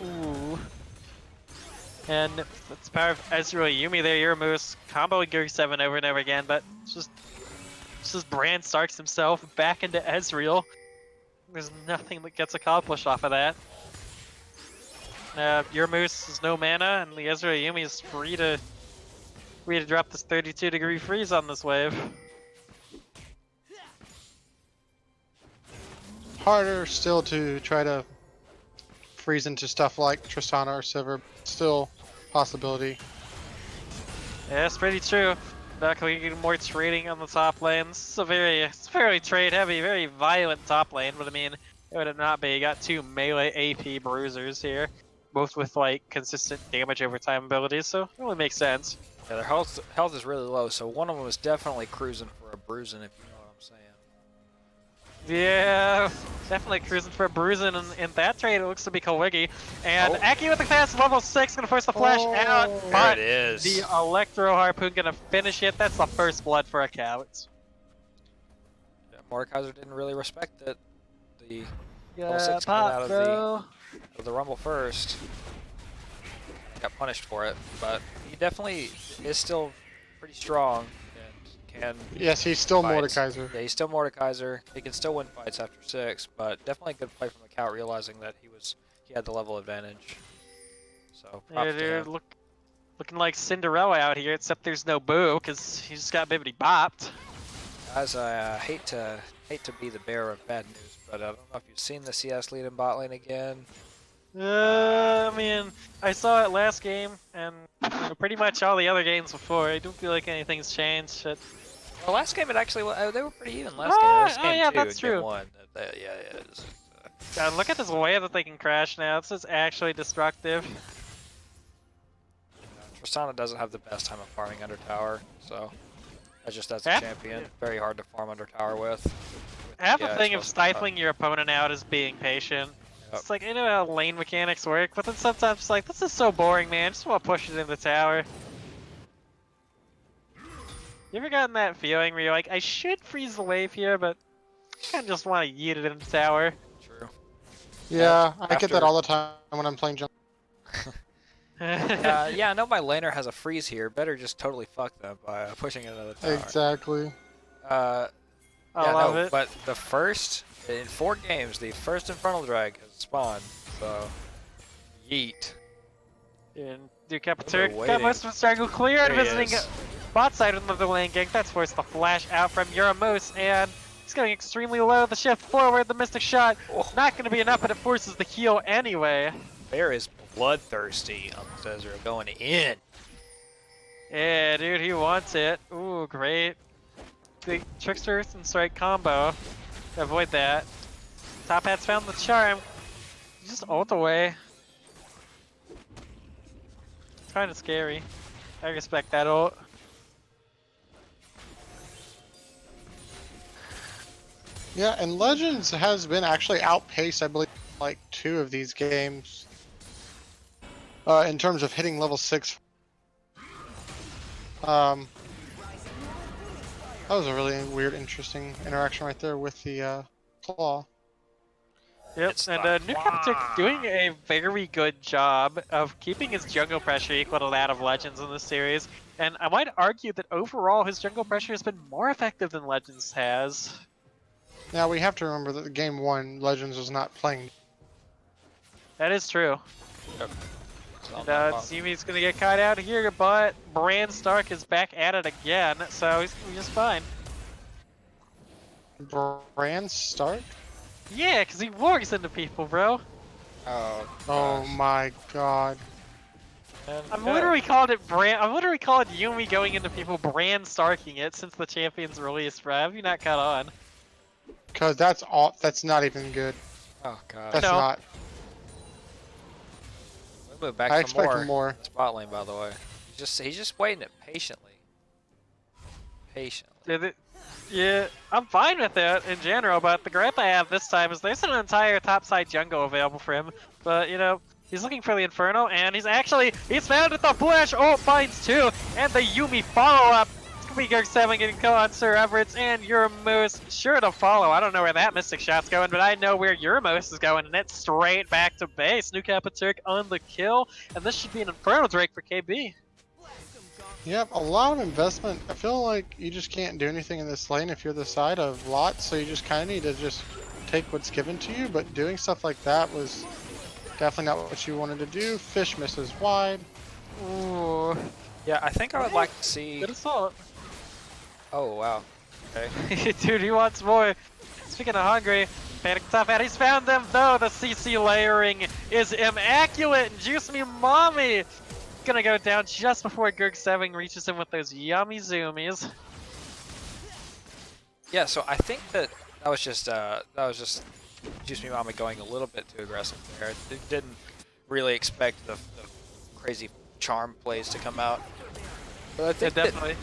Speaker 1: Ooh. And that's the power of Ezreal Yumi there, Yuramoose comboing Gerg 7 over and over again, but it's just Bran Starks himself back into Ezreal. There's nothing that gets accomplished off of that. Yuramoose has no mana, and the Ezreal Yumi is free to drop this 32-degree freeze on this wave.
Speaker 2: Harder still to try to freeze into stuff like Tristana or Sivir. Still possibility.
Speaker 1: Yeah, it's pretty true. Can we get more trading on the top lane? This is it's very trade heavy, very violent top lane, but I mean, it would it not be? You got two melee AP bruisers here, both with like consistent damage over time abilities, so it really makes sense.
Speaker 3: Yeah, their health is really low, so one of them is definitely cruising for a bruising, if you know what I'm saying.
Speaker 1: Yeah, definitely cruising for a bruising in that trade. It looks to be Kaligi. And
Speaker 3: Oh.
Speaker 1: Aki with the fast level 6, gonna force the flash out,
Speaker 2: Oh.
Speaker 1: but
Speaker 3: There it is.
Speaker 1: the Electro Harpoon gonna finish it. That's the first blood for a count.
Speaker 3: Yeah, Mordekaiser didn't really respect it. The
Speaker 1: Yeah,
Speaker 3: 6 coming out
Speaker 1: pop,
Speaker 3: of
Speaker 1: bro.
Speaker 3: the Rumble first. Got punished for it, but he definitely is still pretty strong and can.
Speaker 2: Yes, he's still
Speaker 3: Fights.
Speaker 2: Mordekaiser.
Speaker 3: Yeah, he's still Mordekaiser. He can still win fights after 6, but definitely a good play from the Count, realizing that he had the level advantage. So
Speaker 1: Yeah,
Speaker 3: props to
Speaker 1: dude,
Speaker 3: him.
Speaker 1: looking like Cinderella out here, except there's no Boo, because he just got bibbity bopped.
Speaker 3: Guys, I hate to be the bearer of bad news, but I don't know if you've seen the CS lead in bot lane again.
Speaker 1: I mean, I saw it last game, and you know, pretty much all the other games before. I don't feel like anything's changed.
Speaker 3: Well, last game it actually they were pretty even last
Speaker 1: Oh,
Speaker 3: game. This
Speaker 1: oh,
Speaker 3: game
Speaker 1: yeah,
Speaker 3: two,
Speaker 1: that's
Speaker 3: game
Speaker 1: true.
Speaker 3: one. Yeah.
Speaker 1: God, look at this way that they can crash now. This is actually destructive.
Speaker 3: Tristana doesn't have the best time of farming under tower, so that's a
Speaker 1: Yeah.
Speaker 3: champion. Very hard to farm under tower with.
Speaker 1: Half
Speaker 3: Yeah,
Speaker 1: the
Speaker 3: it's
Speaker 1: thing of
Speaker 3: mostly
Speaker 1: stifling your opponent out is being patient.
Speaker 3: Yep.
Speaker 1: It's like, I know how lane mechanics work, but then sometimes it's like, this is so boring, man. I just want to push it in the tower. You ever gotten that feeling where you're like, I should freeze the wave here, but I kind of just want to yeet it in the tower?
Speaker 3: True.
Speaker 2: Yeah, I get
Speaker 3: after-
Speaker 2: that all the time when I'm playing jungle.
Speaker 3: Yeah, I know my laner has a freeze here. Better just totally fuck them by pushing it into the tower.
Speaker 2: Exactly.
Speaker 3: Uh,
Speaker 1: I
Speaker 3: yeah,
Speaker 1: love
Speaker 3: no,
Speaker 1: it.
Speaker 3: but the first, in 4 games, the first Infernal Drag has spawned, so yeet.
Speaker 1: And Duke Epiturk got
Speaker 3: waiting.
Speaker 1: most of his jungle cleared,
Speaker 3: There he
Speaker 1: visiting
Speaker 3: is.
Speaker 1: bot side with the lane gank. That's forced the flash out from Euramos, and he's going extremely low. The shift forward, the Mystic Shot,
Speaker 3: Oh.
Speaker 1: not going to be enough, but it forces the heal anyway.
Speaker 3: Bear is bloodthirsty on Cesar, going in.
Speaker 1: Yeah, dude, he wants it. Ooh, great. The Trickster and Strike combo. Avoid that. Top Hat's found the charm. Just ult away. Kind of scary. I respect that ult.
Speaker 2: Yeah, and Legends has been actually outpaced, I believe, like 2 of these games. In terms of hitting level 6. That was a really weird, interesting interaction right there with the claw.
Speaker 1: Yep,
Speaker 3: It's
Speaker 1: and
Speaker 3: the
Speaker 1: Nuke Epiturk doing a very good job of keeping his jungle pressure equal to that of Legends in this series. And I might argue that overall his jungle pressure has been more effective than Legends has.
Speaker 2: Now we have to remember that the game 1, Legends was not playing.
Speaker 1: That is true.
Speaker 3: Yep.
Speaker 1: And Yumi's gonna get caught out here, but Bran Stark is back at it again, so he's gonna be just fine.
Speaker 2: Bran Stark?
Speaker 1: Yeah, because he wargs into people, bro.
Speaker 3: Oh,
Speaker 2: Oh
Speaker 3: gosh.
Speaker 2: my god.
Speaker 3: And
Speaker 1: I've
Speaker 3: no.
Speaker 1: literally called it I've literally called Yumi going into people Bran Starking it since the champion's release, bro. Have you not caught on?
Speaker 2: Because that's not even good.
Speaker 3: Oh god.
Speaker 2: That's
Speaker 1: No.
Speaker 2: not.
Speaker 3: We move back
Speaker 2: I
Speaker 3: for
Speaker 2: expect more.
Speaker 3: Spot lane, by the way. He's just waiting it patiently. Patiently.
Speaker 1: Yeah, I'm fine with it in general, but the gripe I have this time is there's an entire topside jungle available for him. But, you know, he's looking for the Inferno, and he's found it, the flash ult finds 2, and the Yumi follow-up. It's gonna be Gerg7 getting caught on Sir Everett's, and Euramos sure to follow. I don't know where that Mystic Shot's going, but I know where Euramos is going, and it's straight back to base. Nuke Epiturk on the kill, and this should be an Inferno Drake for KB.
Speaker 2: Yep, a lot of investment. I feel like you just can't do anything in this lane if you're the side of lots, so you just kind of need to just take what's given to you, but doing stuff like that was definitely not what you wanted to do. Fish misses wide.
Speaker 1: Ooh,
Speaker 3: Yeah, I think I would like to see.
Speaker 1: good assault.
Speaker 3: Oh wow. Okay.
Speaker 1: Dude, he wants more. Speaking of hungry, Panic Top Hat, he's found them though. The CC layering is immaculate, and Juice Me Mommy gonna go down just before Gerg7 reaches him with those yummy zoomies.
Speaker 3: Yeah, so I think that was just Juice Me Mama going a little bit too aggressive there. I didn't really expect the crazy charm plays to come out. But I
Speaker 1: Yeah,
Speaker 3: think that
Speaker 1: definitely.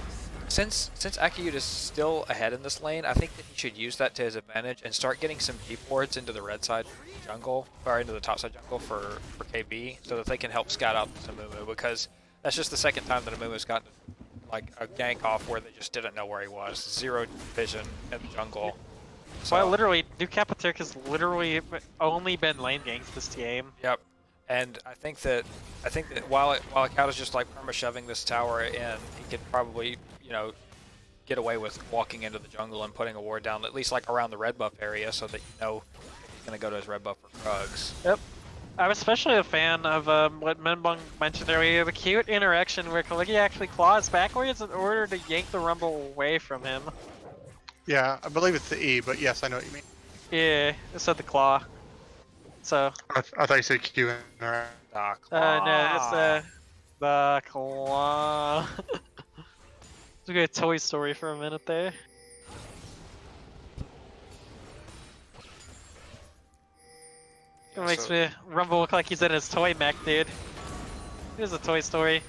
Speaker 3: since Akiyud is still ahead in this lane, I think that he should use that to his advantage and start getting some deep wards into the red side jungle, or into the top side jungle for KB, so that they can help scout out Amumu, because that's just the second time that Amumu's gotten like a gank off where they just didn't know where he was. 0 vision in the jungle. So,
Speaker 1: Well, literally, Nuke Epiturk has literally only been lane ganked this game.
Speaker 3: Yep. And I think that while Akado's just like perma shoving this tower in, he could probably, you know, get away with walking into the jungle and putting a ward down, at least like around the red buff area, so that you know he's gonna go to his red buff for Krugs.
Speaker 1: Yep. I'm especially a fan of what Menbong mentioned earlier, the cute interaction where Kaliki actually claws backwards in order to yank the Rumble away from him.
Speaker 2: Yeah, I believe it's the E, but yes, I know what you mean.
Speaker 1: Yeah, it said the claw. So,
Speaker 2: I thought you said Q and R.
Speaker 1: no, it's the claw. Look at Toy Story for a minute there. It makes me Rumble look like he's in his toy mech, dude. Here's a Toy Story.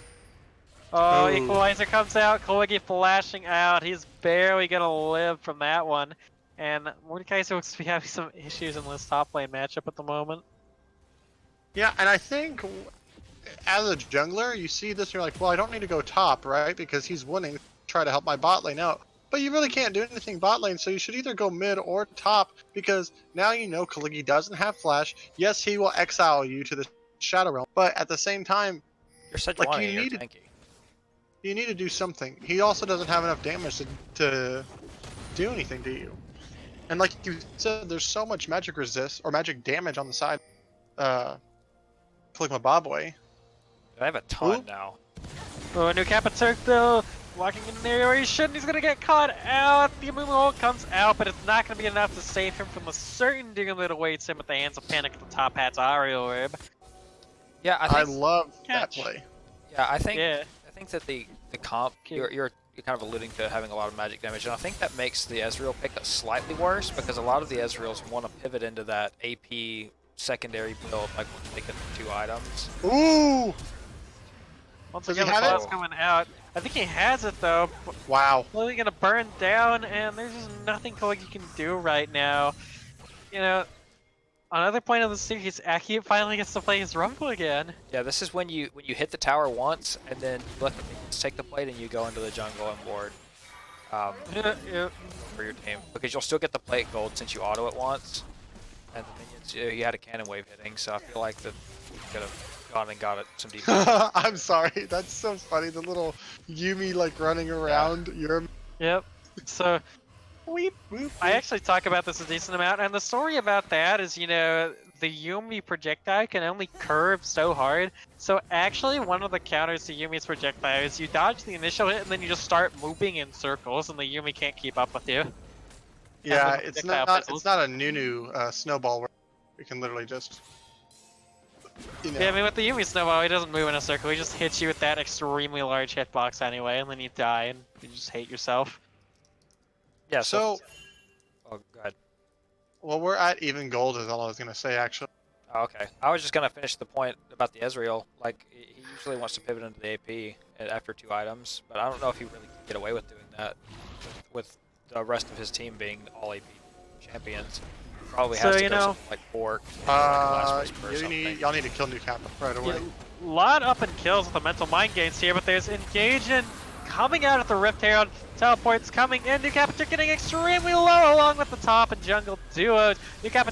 Speaker 1: Oh,
Speaker 2: Ooh.
Speaker 1: Equalizer comes out. Koigi flashing out. He's barely gonna live from that one. And Mordekaiser looks to be having some issues in this top lane matchup at the moment.
Speaker 2: Yeah, and I think as a jungler, you see this and you're like, well, I don't need to go top, right? Because he's winning. Try to help my bot lane out. But you really can't do anything bot lane, so you should either go mid or top, because now you know Kaligi doesn't have flash. Yes, he will exile you to the Shadow Realm, but at the same time,
Speaker 3: You're such
Speaker 2: like,
Speaker 3: one,
Speaker 2: you
Speaker 3: you're
Speaker 2: need to-
Speaker 3: tanky.
Speaker 2: you need to do something. He also doesn't have enough damage to do anything to you. And like you said, there's so much magic resist or magic damage on the side. Click my Bobway.
Speaker 3: I have a ton
Speaker 2: Ooh.
Speaker 3: now.
Speaker 1: Oh, new Kappa Turk though, walking in an area where he shouldn't. He's gonna get caught out. The Amumu ult comes out, but it's not gonna be enough to save him from the certain doom that awaits him at the hands of Panic at the top hat's Aerial Orb.
Speaker 3: Yeah,
Speaker 2: I love that
Speaker 1: Catch.
Speaker 2: play.
Speaker 3: Yeah, I think
Speaker 1: Yeah.
Speaker 3: that the comp
Speaker 1: Okay.
Speaker 3: you're kind of alluding to having a lot of magic damage, and I think that makes the Ezreal pick slightly worse because a lot of the Ezreals want to pivot into that AP secondary build, like once they get the 2 items.
Speaker 2: Ooh!
Speaker 1: Once
Speaker 2: Does he
Speaker 1: again, the
Speaker 2: have it?
Speaker 1: claw's coming out. I think he has it though.
Speaker 2: Wow.
Speaker 1: Slowly gonna burn down, and there's just nothing Koigi can do right now. You know, another point of the series, Aki finally gets to play his Rumble again.
Speaker 3: Yeah, this is when you hit the tower once, and then you let the minions take the plate, and you go into the jungle and ward
Speaker 1: Yeah.
Speaker 3: for your team because you'll still get the plate gold since you auto it once, and the minions you had a cannon wave hitting, so I feel like that you could have gone and got it some deep.
Speaker 2: I'm sorry. That's so funny. The little Yumi like running around. You're
Speaker 1: Yep. So, I actually talk about this a decent amount, and the story about that is, you know, the Yumi projectile can only curve so hard. So actually, one of the counters to Yumi's projectile is you dodge the initial hit, and then you just start moving in circles, and the Yumi can't keep up with you.
Speaker 2: Yeah,
Speaker 1: the
Speaker 2: it's
Speaker 1: projectile
Speaker 2: not
Speaker 1: fizzles.
Speaker 2: it's not a Nunu snowball where you can literally just you know.
Speaker 1: Yeah, I mean, with the Yumi Snowball, he doesn't move in a circle. He just hits you with that extremely large hitbox anyway, and then you die, and you just hate yourself.
Speaker 3: Yeah.
Speaker 2: So
Speaker 3: Oh, go ahead.
Speaker 2: well, we're at even gold is all I was gonna say actually.
Speaker 3: Oh, okay. I was just gonna finish the point about the Ezreal. Like he usually wants to pivot into the AP after 2 items, but I don't know if he really can get away with doing that with the rest of his team being all AP champions. Probably has
Speaker 1: So,
Speaker 3: to
Speaker 1: you
Speaker 3: go
Speaker 1: know,
Speaker 3: something like Bork or like a Last Whisper or something.
Speaker 2: Y'all need to kill New Kappa right away.
Speaker 1: Yeah, lot up and kills with the mental mind gains here, but there's Engaging coming out at the Rift Herald. Teleports coming in. New Kappa getting extremely low along with the top and jungle duos. New Kappa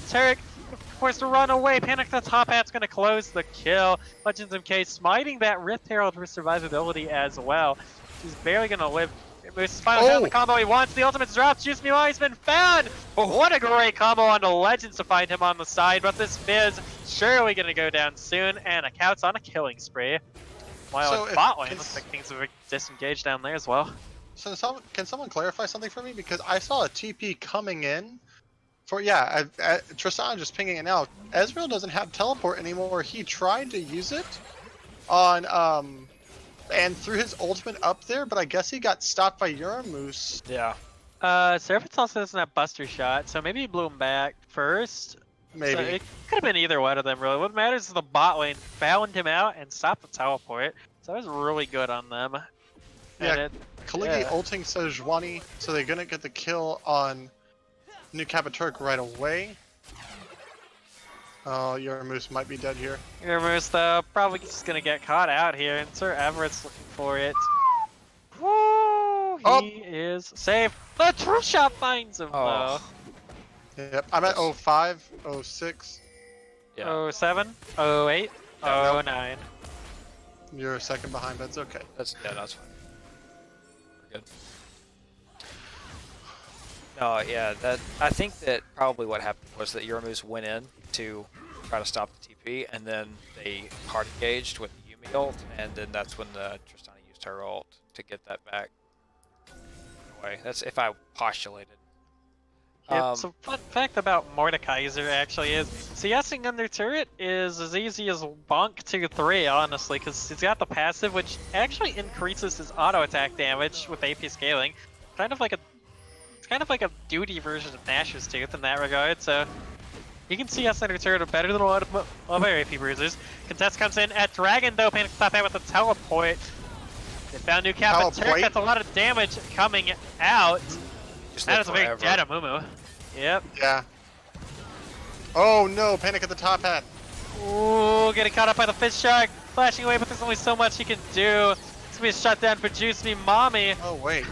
Speaker 1: forced to run away. Panic the top hat's going to close the kill. Legends MK smiting that Rift Herald for survivability as well. He's barely going to live. Moose finally found the combo he wants. The ultimate's dropped. Juice Miwai's been found. What a great combo onto Legends to find him on the side. But this Fizz surely going to go down soon. And a Count's on a killing spree. While
Speaker 2: So
Speaker 1: in
Speaker 2: if-
Speaker 1: bot lane,
Speaker 2: can-
Speaker 1: looks like things are disengaged down there as well.
Speaker 2: So can someone clarify something for me? Because I saw a TP coming in for Tristan just pinging it out. Ezreal doesn't have teleport anymore. He tried to use it on and threw his ultimate up there, but I guess he got stopped by Uramoose.
Speaker 3: Yeah.
Speaker 1: Seraphic also doesn't have Buster Shot, so maybe he blew him back first.
Speaker 2: Maybe.
Speaker 1: So it could have been either one of them, really. What matters is the bot lane found him out and stopped the teleport. So that was really good on them.
Speaker 2: Yeah,
Speaker 1: And
Speaker 2: Kaligi
Speaker 1: yeah.
Speaker 2: ulting Sejuani, so they're gonna get the kill on New Kappa Turk right away. Oh, Uramoose might be dead here.
Speaker 1: Irmus, though, probably just gonna get caught out here, and Sir Everett's looking for it. Woo! He is safe. The True Shot finds him,
Speaker 3: Oh.
Speaker 2: Yep, I'm at 05, 06.
Speaker 3: Yeah.
Speaker 1: though. 07, 08,
Speaker 3: Yeah, no.
Speaker 1: 09.
Speaker 2: You're a second behind, that's okay.
Speaker 3: That's fine. We're good. No, yeah, I think that probably what happened was that Uramoose went in to try to stop the TP, and then they hard engaged with the Yumi ult, and then that's when the Tristana used her ult to get that back. Anyway, that's if I postulated.
Speaker 1: Yep, so fun fact about Mordekaiser actually is, CSing under turret is as easy as bonk 2-3, honestly, because he's got the passive, which actually increases his auto attack damage with AP scaling. It's kind of like a duty version of Nash's Tooth in that regard, so you can CS under turret are better than a lot of other AP bruisers. Contest comes in at Dragon though, Panic top out with the teleport. They found new cap, but Turk gets a lot of damage coming out. That is a very dead Amumu. Yep.
Speaker 2: Yeah. Oh no, Panic at the top hat.
Speaker 1: Ooh, getting caught up by the fish shark. Flashing away, but there's only so much he can do. It's gonna be a shutdown for Juice Me Mommy.
Speaker 2: Oh wait.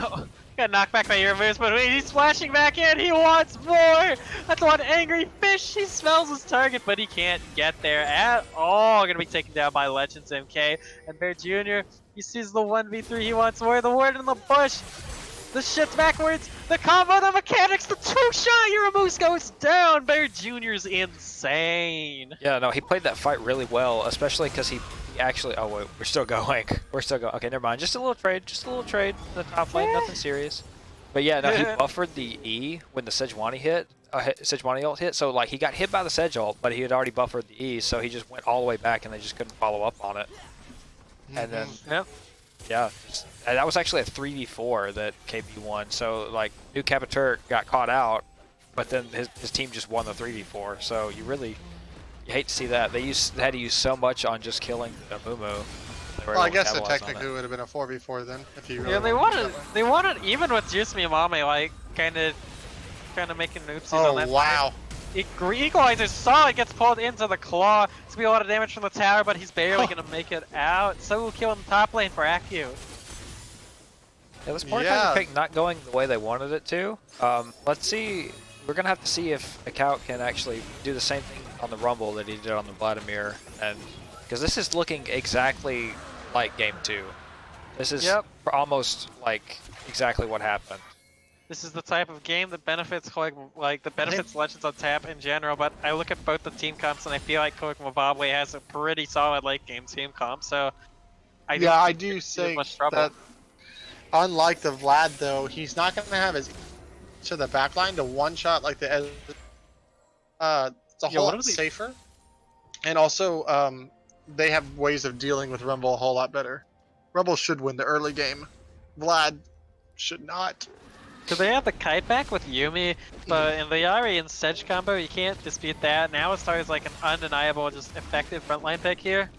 Speaker 1: Got knocked back by Uramus, but wait, he's flashing back in. He wants more. That's one angry fish. He smells his target, but he can't get there at all. Gonna be taken down by Legends MK. And Bear Jr., he sees the 1v3. He wants more. The ward in the bush. The shit's backwards. The combo, the mechanics, the two-shot. Uramus goes down. Bear Jr.'s insane.
Speaker 3: Yeah, no, he played that fight really well, especially because he actually. Oh wait, we're still going. We're still going. Okay, never mind. Just a little trade. Just a little trade. The top lane, nothing serious. But yeah, no, he buffered the E when the Sejuani hit. Sejuani ult hit. So like he got hit by the Sej ult, but he had already buffered the E, so he just went all the way back, and they just couldn't follow up on it. And then, yeah, that was actually a 3v4 that KB won. So like, New Capiturk got caught out, but then his team just won the 3v4. So you hate to see that. They had to use so much on just killing Amumu.
Speaker 2: Well, I guess it technically would have been a 4v4 then, if you really.
Speaker 1: Yeah, they wanted even with Juice Me Mame, like kind of making oopsies on that.
Speaker 2: Oh wow.
Speaker 1: Equalizer saw it gets pulled into the claw. It's gonna be a lot of damage from the tower, but he's barely gonna make it out. So we'll kill in the top lane for Aku.
Speaker 3: Yeah, this Mordekaiser pick not going the way they wanted it to. Let's see. We're gonna have to see if Account can actually do the same thing on the Rumble that he did on the Vladimir, and because this is looking exactly like Game 2. This is almost like exactly what happened.
Speaker 1: This is the type of game that benefits benefits Legends on tap in general, but I look at both the team comps and I feel like Koik Mababwe has a pretty solid late game team comp, so
Speaker 2: I do think that unlike the Vlad though, he's not gonna have his to the backline to one shot like the it's a whole lot safer. And also they have ways of dealing with Rumble a whole lot better. Rumble should win the early game. Vlad should not.
Speaker 1: So they have the kite back with Yuumi, but in the Yari and Sedge combo, you can't dispute that. Now it starts like an undeniable, just effective frontline pick here.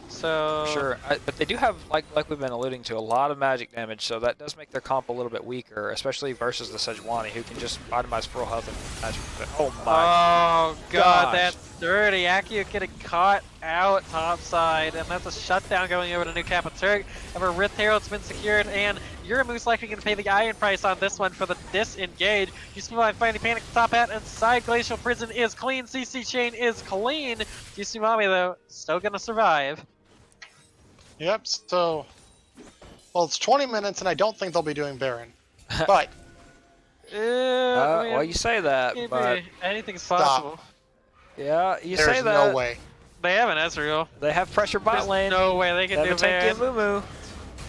Speaker 1: So
Speaker 3: sure, but they do have, like we've been alluding to, a lot of magic damage, so that does make their comp a little bit weaker, especially versus the Sejuani, who can just itemize full health and magic. Oh my!
Speaker 1: Oh god, that's dirty. Aku getting caught out topside, and that's a shutdown going over to New Capiturk. However, Rift Herald's been secured, and Uramu's likely going to pay the iron price on this one for the disengage. You see by finding Panic top hat and side Glacial Prison is clean. CC Chain is clean. Yusumami though still going to survive.
Speaker 2: Yep, so well, it's 20 minutes and I don't think they'll be doing Baron. But
Speaker 3: well, you say that, but
Speaker 1: anything's possible.
Speaker 3: Yeah, you
Speaker 2: There's
Speaker 3: say that.
Speaker 2: no way.
Speaker 1: They have an Ezreal.
Speaker 3: They have pressure bot lane.
Speaker 1: No way they can do Baron.
Speaker 3: Amumu.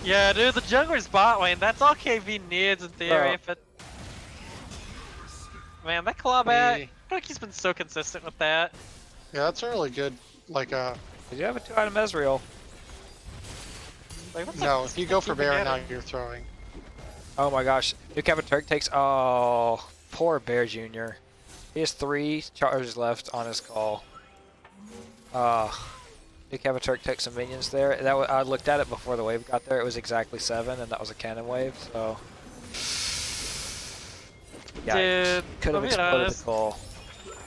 Speaker 1: Yeah, dude, the jungler's bot lane. That's all KV needs in theory. Man, that Clawbat, I feel like he's been so consistent with that.
Speaker 2: Yeah, that's a really good, like,
Speaker 3: Did you have a 2-item Ezreal?
Speaker 1: Like,
Speaker 2: no, if you go for Baron now, you're throwing.
Speaker 3: Oh my gosh. New Capiturk takes. Oh, poor Bear Jr. He has 3 charges left on his call. New Capiturk took some minions there. I looked at it before the wave got there. It was exactly 7, and that was a cannon wave, so.
Speaker 1: Dude,
Speaker 3: could have exploded the call.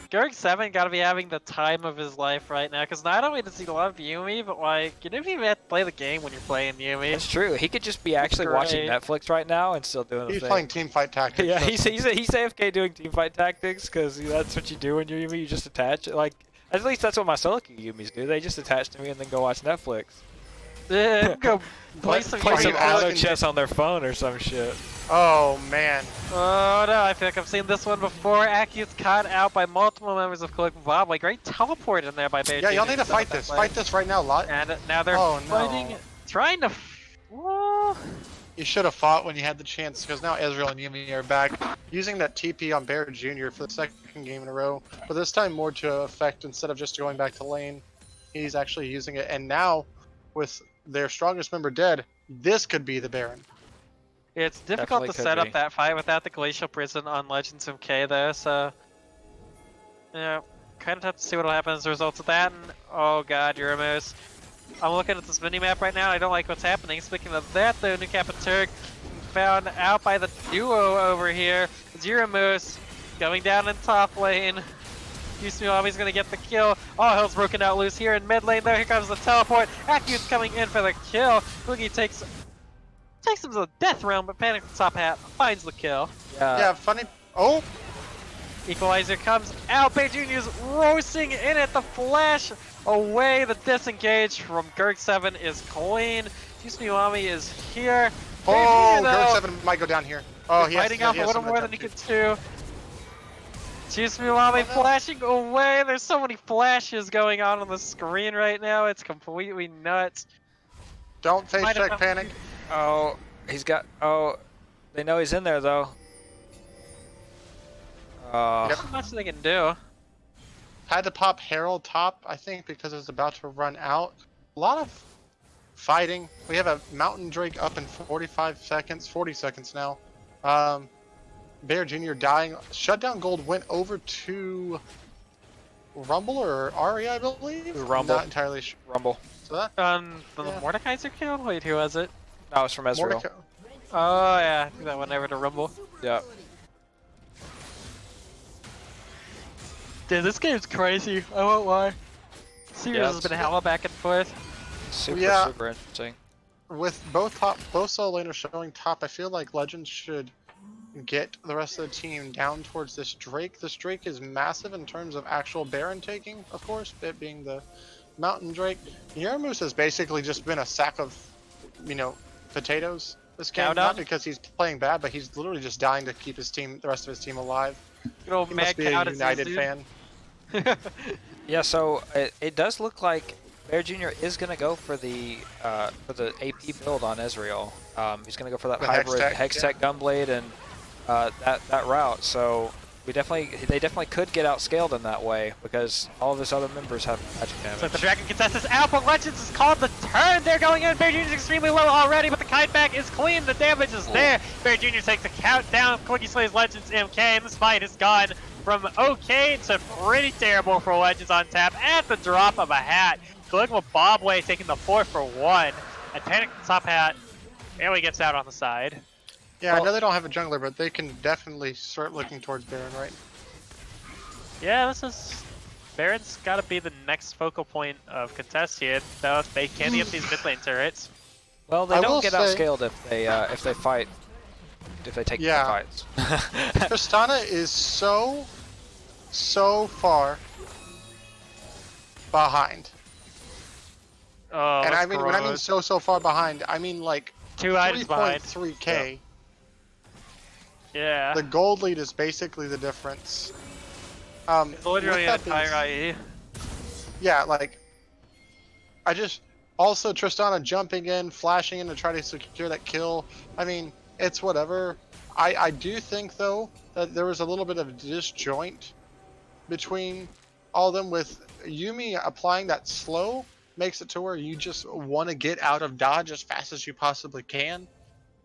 Speaker 1: Garrick 7 gotta be having the time of his life right now, because not only does he love Yuumi, but like, you don't even have to play the game when you're playing Yuumi.
Speaker 3: It's true. He could just be actually watching Netflix right now and still doing the thing.
Speaker 2: He's playing Teamfight Tactics.
Speaker 3: Yeah, he's AFK doing Teamfight Tactics, because that's what you do when you're Yuumi. You just attach. Like, at least that's what my solo queue Yuumis do. They just attach to me and then go watch Netflix.
Speaker 1: Yeah, go play some
Speaker 3: auto chess on their phone or some shit.
Speaker 2: Oh man.
Speaker 1: Oh no, I feel like I've seen this one before. Aku's caught out by multiple members of Koik Mababwe. Like, great teleport in there by Bear.
Speaker 2: Yeah, y'all need to fight this. Fight this right now, lot.
Speaker 1: And now they're fighting, trying to.
Speaker 2: You should have fought when you had the chance, because now Ezreal and Yuumi are back, using that TP on Baron Jr. for the second game in a row, but this time more to effect instead of just going back to lane. He's actually using it, and now, with their strongest member dead, this could be the Baron.
Speaker 1: It's difficult
Speaker 3: Definitely
Speaker 1: to
Speaker 3: could
Speaker 1: set
Speaker 3: be.
Speaker 1: up that fight without the Glacial Prison on Legends of K though, so... Yeah, kind of tough to see what'll happen as a result of that, and oh god, Euromos. I'm looking at this minimap right now, I don't like what's happening. Speaking of that though, Newcap and Turk found out by the duo over here. Euromos going down in top lane. Yusumi's gonna get the kill. All hell's broken out loose here in mid lane though. Here comes the teleport. Aku's coming in for the kill. Boogie takes him to the death realm, but Panic the top hat finds the kill.
Speaker 2: Yeah, funny. Oh,
Speaker 1: Equalizer comes out. Bay Jr.'s roasting in it. The flash away. The disengage from Gerg7 is clean. Yusumi is here.
Speaker 2: oh,
Speaker 1: Bay Jr. though,
Speaker 2: Gerg7 might go down here. Oh, he has
Speaker 1: fighting
Speaker 2: to,
Speaker 1: off
Speaker 2: he
Speaker 1: a
Speaker 2: has
Speaker 1: little
Speaker 2: some
Speaker 1: more than he
Speaker 2: attempt
Speaker 1: can do. Yusumi flashing away. There's so many flashes going on the screen right now. It's completely nuts.
Speaker 2: Don't face
Speaker 1: Might have
Speaker 2: check
Speaker 1: not-
Speaker 2: Panic.
Speaker 3: Oh, he's got. Oh, they know he's in there though.
Speaker 2: Yep.
Speaker 1: Not much they can do.
Speaker 2: Had to pop Herald top, I think, because it's about to run out. A lot of fighting. We have a Mountain Drake up in 45 seconds, 40 seconds now. Bear Jr. dying. Shutdown Gold went over to Rumble or Ari, I believe.
Speaker 3: Rumble.
Speaker 2: Not entirely sure.
Speaker 3: Rumble.
Speaker 2: So that
Speaker 1: The
Speaker 2: Yeah.
Speaker 1: Mordekaiser kill? Wait, who was it?
Speaker 3: No, it's from Ezreal.
Speaker 2: Mordecai.
Speaker 1: Oh yeah, I think that went over to Rumble.
Speaker 3: Yeah.
Speaker 1: Dude, this game's crazy. I won't lie. Series
Speaker 3: Yeah,
Speaker 1: has been hella back and forth.
Speaker 3: Super,
Speaker 2: Yeah.
Speaker 3: super interesting.
Speaker 2: With both solo laners showing top, I feel like Legends should get the rest of the team down towards this Drake. This Drake is massive in terms of actual Baron taking, of course, it being the Mountain Drake. Yermus has basically just been a sack of, potatoes this game.
Speaker 1: Cow
Speaker 2: Not
Speaker 1: dung?
Speaker 2: because he's playing bad, but he's literally just dying to keep his team, the rest of his team alive.
Speaker 1: Good old
Speaker 2: He
Speaker 1: mad
Speaker 2: must be
Speaker 1: cow
Speaker 2: a
Speaker 1: to
Speaker 2: United
Speaker 1: Zuzu.
Speaker 2: fan.
Speaker 3: Yeah, so it does look like Bear Jr. is gonna go for the AP build on Ezreal. He's gonna go for that
Speaker 2: The
Speaker 3: hybrid
Speaker 2: Hextech,
Speaker 3: Hextech Gunblade and that route. So they definitely could get outscaled in that way because all of his other members have magic damage.
Speaker 1: So the Dragon contest is out, but Legends is called the turn. They're going in. Bear Jr. is extremely low already, but the kite back is clean. The damage is there. Bear Jr. takes a countdown. Quickie slays Legends MK, and this fight has gone from okay to pretty terrible for Legends on tap at the drop of a hat. Caligula Bobway taking the 4-for-1. And Panic the top hat barely gets out on the side.
Speaker 2: Yeah,
Speaker 3: Well-
Speaker 2: I know they don't have a jungler, but they can definitely start looking towards Baron, right?
Speaker 1: Yeah, this is... Baron's got to be the next focal point of contest here. Though if they can get these mid lane turrets.
Speaker 3: Well, they
Speaker 2: I
Speaker 3: don't
Speaker 2: will
Speaker 3: get
Speaker 2: say-
Speaker 3: outscaled if they fight. If they take
Speaker 2: Yeah.
Speaker 3: the fights.
Speaker 2: Tristana is so far behind.
Speaker 1: Oh,
Speaker 2: And
Speaker 1: that's
Speaker 2: I mean, when I mean
Speaker 1: gross.
Speaker 2: so far behind, I mean like
Speaker 1: 2 items behind.
Speaker 2: 3.3k.
Speaker 1: Yeah.
Speaker 2: The gold lead is basically the difference.
Speaker 1: It's literally an
Speaker 2: with that being
Speaker 1: entire IE.
Speaker 2: Yeah, like, also Tristana jumping in, flashing in to try to secure that kill. I mean, it's whatever. I do think, though, that there was a little bit of disjoint between all of them, with Yuumi applying that slow, makes it to where you just want to get out of dodge as fast as you possibly can.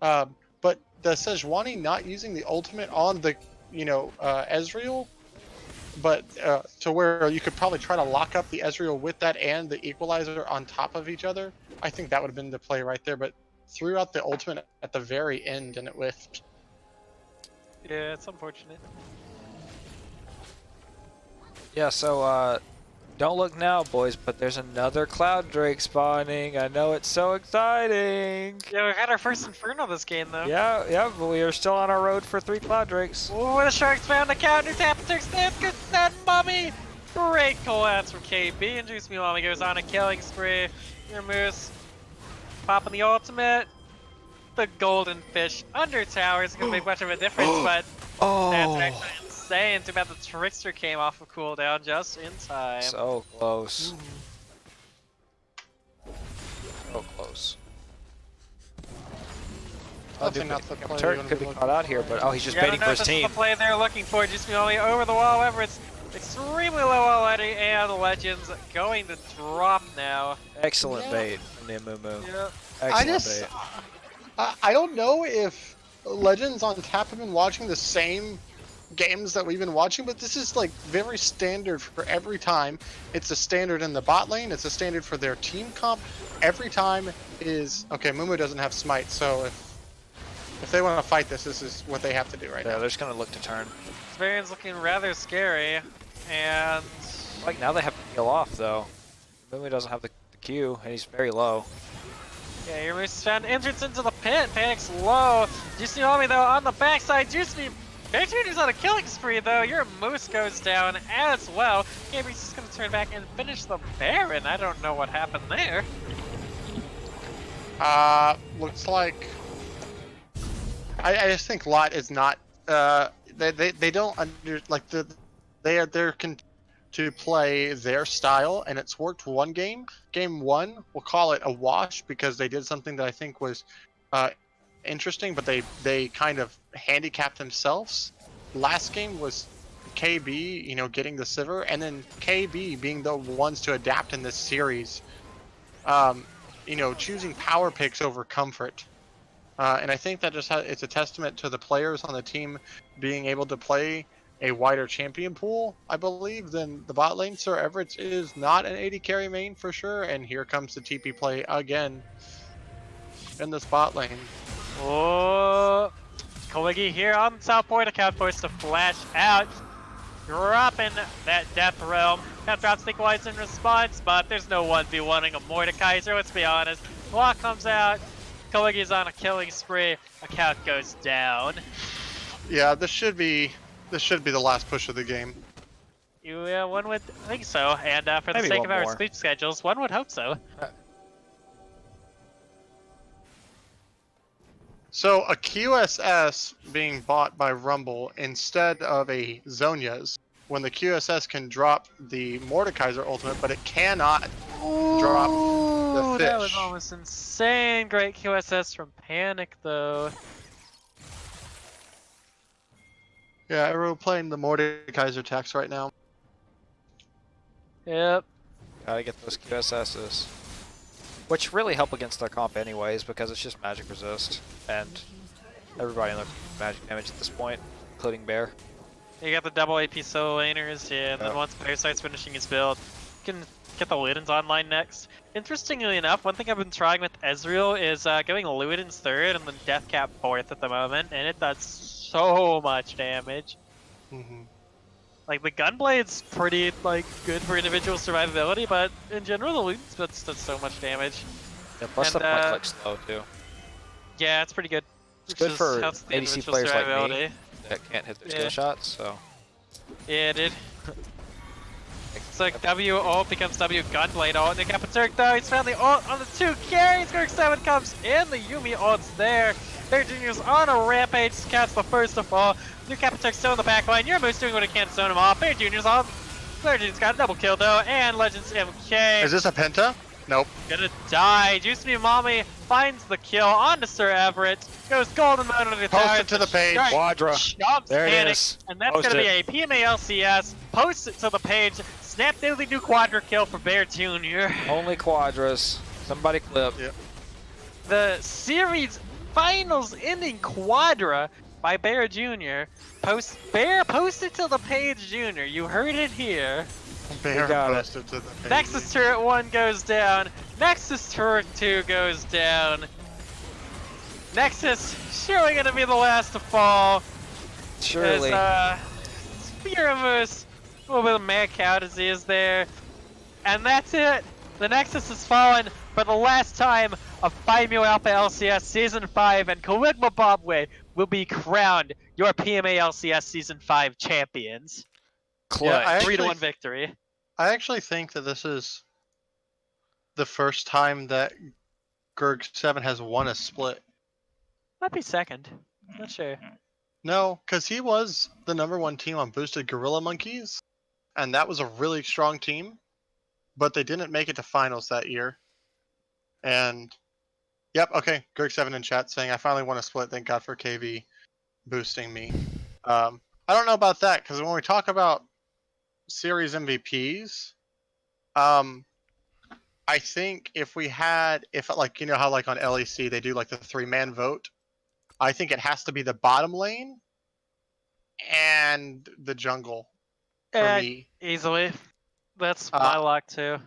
Speaker 2: But the Sejuani not using the ultimate on the, Ezreal, but to where you could probably try to lock up the Ezreal with that and the equalizer on top of each other. I think that would have been the play right there, but threw out the ultimate at the very end and it whiffed.
Speaker 1: Yeah, it's unfortunate.
Speaker 3: Yeah, so don't look now, boys, but there's another Cloud Drake spawning. I know it's so exciting.
Speaker 1: Yeah, we had our first Inferno this game, though.
Speaker 3: Yeah, but we are still on our road for 3 Cloud Drakes.
Speaker 1: Ooh, the Sharks found a counter tap and turns that good that mummy. Great collapse from KB, and Juice Mommy goes on a killing spree. Your Moose popping the ultimate. The golden fish under tower isn't gonna make much of a difference, but that's actually insane. Too bad the Trickster came off of cooldown just in time.
Speaker 3: So close. So close.
Speaker 2: Definitely not the play
Speaker 3: Turret
Speaker 2: you're
Speaker 3: could be
Speaker 2: gonna be
Speaker 3: caught out
Speaker 2: looking
Speaker 3: here,
Speaker 2: for.
Speaker 3: but oh, he's just
Speaker 1: Yeah, I
Speaker 3: baiting
Speaker 1: don't know
Speaker 3: for
Speaker 1: if
Speaker 3: his
Speaker 1: this is
Speaker 3: team.
Speaker 1: the play they're looking for. Just only over the wall. However, it's extremely low already, and Legends going to drop now.
Speaker 3: Excellent
Speaker 2: Yeah.
Speaker 3: bait from Nimumu.
Speaker 1: Yep.
Speaker 3: Excellent bait.
Speaker 2: I don't know if Legends on Tap have been watching the same games that we've been watching, but this is like very standard for every time. It's a standard in the bot lane. It's a standard for their team comp. Every time is okay. Mumu doesn't have smite, so if they want to fight this is what they have to do right
Speaker 3: Yeah,
Speaker 2: now.
Speaker 3: they're just gonna look to turn.
Speaker 1: Varian's looking rather scary, and
Speaker 3: Like now they have to heal off though. Mumu doesn't have the Q, and he's very low.
Speaker 1: yeah, your moose found entrance into the pit. Panic's low. Juicy Homie though on the backside. Juicy Bear Jr.'s on a killing spree though. Your moose goes down as well. Gabriel's just gonna turn back and finish the Baron. I don't know what happened there.
Speaker 2: Looks like I just think Lot is not they don't they're to play their style, and it's worked one game. Game one, we'll call it a wash because they did something that I think was interesting, but they kind of handicapped themselves. Last game was KB, getting the Sivir, and then KB being the ones to adapt in this series. Choosing power picks over comfort. And I think that just it's a testament to the players on the team being able to play a wider champion pool, I believe, than the bot lane. Sir Everett is not an 80 carry main for sure, and here comes the TP play again in this bot lane.
Speaker 1: Oh, Kaligi here on the top point. Account forced to flash out, dropping that Death Realm. That drops Equalize in response, but there's no 1v1ing a Mordekaiser, let's be honest. Block comes out, Kaligi's on a killing spree, account goes down.
Speaker 2: Yeah, this should be the last push of the game.
Speaker 1: Yeah, one would think so, and for the
Speaker 3: Maybe
Speaker 1: sake
Speaker 3: one
Speaker 1: of our
Speaker 3: more.
Speaker 1: sleep schedules, one would hope so.
Speaker 2: So a QSS being bought by Rumble instead of a Zhonya's, when the QSS can drop the Mordekaiser ultimate, but it cannot drop the fish.
Speaker 1: That was almost insane. Great QSS from Panic, though.
Speaker 2: Yeah, everyone playing the Mordekaiser tax right now.
Speaker 1: Yep.
Speaker 3: Gotta get those QSSs. Which really help against their comp anyways, because it's just magic resist. And everybody in the magic damage at this point, including Bear.
Speaker 1: You got the double AP solo laners, yeah, and then
Speaker 3: Yep.
Speaker 1: once Bear starts finishing his build, you can get the Ludens online next. Interestingly enough, one thing I've been trying with Ezreal is going Ludens third and then Deathcap fourth at the moment, and it does so much damage.
Speaker 2: Mm-hmm.
Speaker 1: Like, the Gunblade's pretty, good for individual survivability, but in general, the Ludens does so much damage.
Speaker 3: Yeah, plus
Speaker 1: And,
Speaker 3: the point click's slow too.
Speaker 1: Yeah, it's pretty good.
Speaker 3: It's
Speaker 1: Which
Speaker 3: good
Speaker 1: just
Speaker 3: for
Speaker 1: helps the
Speaker 3: ADC
Speaker 1: individual
Speaker 3: players like me
Speaker 1: survivability.
Speaker 3: that can't hit their
Speaker 1: Yeah.
Speaker 3: skill shots, so.
Speaker 1: Yeah, dude. It's like W ult becomes W Gunblade ult. Nick Apaturk though, he's found the ult on the 2 carries. Kirk 7 comes in, the Yuumi ult's there. Bear Jr.'s on a rampage, catch the first to fall. Nick Apaturk's still in the back line. Your move's doing what it can to zone him off. Bear Jr.'s on. Bear Jr.'s got a double kill though, and Legends MK.
Speaker 2: Is this a penta? Nope.
Speaker 1: Gonna die. Juice Me Mommy finds the kill onto Sir Everett. Goes golden mode under the
Speaker 2: Post
Speaker 1: tower.
Speaker 2: it to the page.
Speaker 3: Quadra.
Speaker 1: Jumps
Speaker 3: There it
Speaker 1: Panic,
Speaker 3: is.
Speaker 1: and that's
Speaker 3: Post
Speaker 1: gonna be
Speaker 3: it.
Speaker 1: a PMA LCS. Post it to the page. Snap daily new quadra kill for Bear Jr.
Speaker 3: Only Quadras. Somebody clip.
Speaker 2: Yeah.
Speaker 1: The series finals ending quadra by Bear Jr. Bear posted to the page Jr. You heard it here.
Speaker 2: Bear
Speaker 3: got it.
Speaker 2: posted to the page.
Speaker 1: Nexus turret 1 goes down. Nexus turret 2 goes down. Nexus surely gonna be the last to fall.
Speaker 3: Surely.
Speaker 1: As, Spiramus, a little bit of mad cow disease there. And that's it. The Nexus has fallen for the last time of FiMu Alpha LCS Season 5, and Caligma Bobway will be crowned your PMA LCS Season 5 champions.
Speaker 3: Clutch.
Speaker 2: I
Speaker 1: 3-1
Speaker 2: actually-
Speaker 1: victory.
Speaker 2: I actually think that this is the first time that Gerg 7 has won a split.
Speaker 1: Might be second. Not sure.
Speaker 2: No, because he was the #1 team on Boosted Gorilla Monkeys, and that was a really strong team, but they didn't make it to finals that year. And Yep. Okay. Greg7 in chat saying I finally won a split. Thank God for KV boosting me. I don't know about that because when we talk about series MVPs, I think if like you know how like on LEC they do like the 3-man vote, I think it has to be the bottom lane and the jungle for me.
Speaker 1: Easily. That's
Speaker 2: Uh,
Speaker 1: my lock too.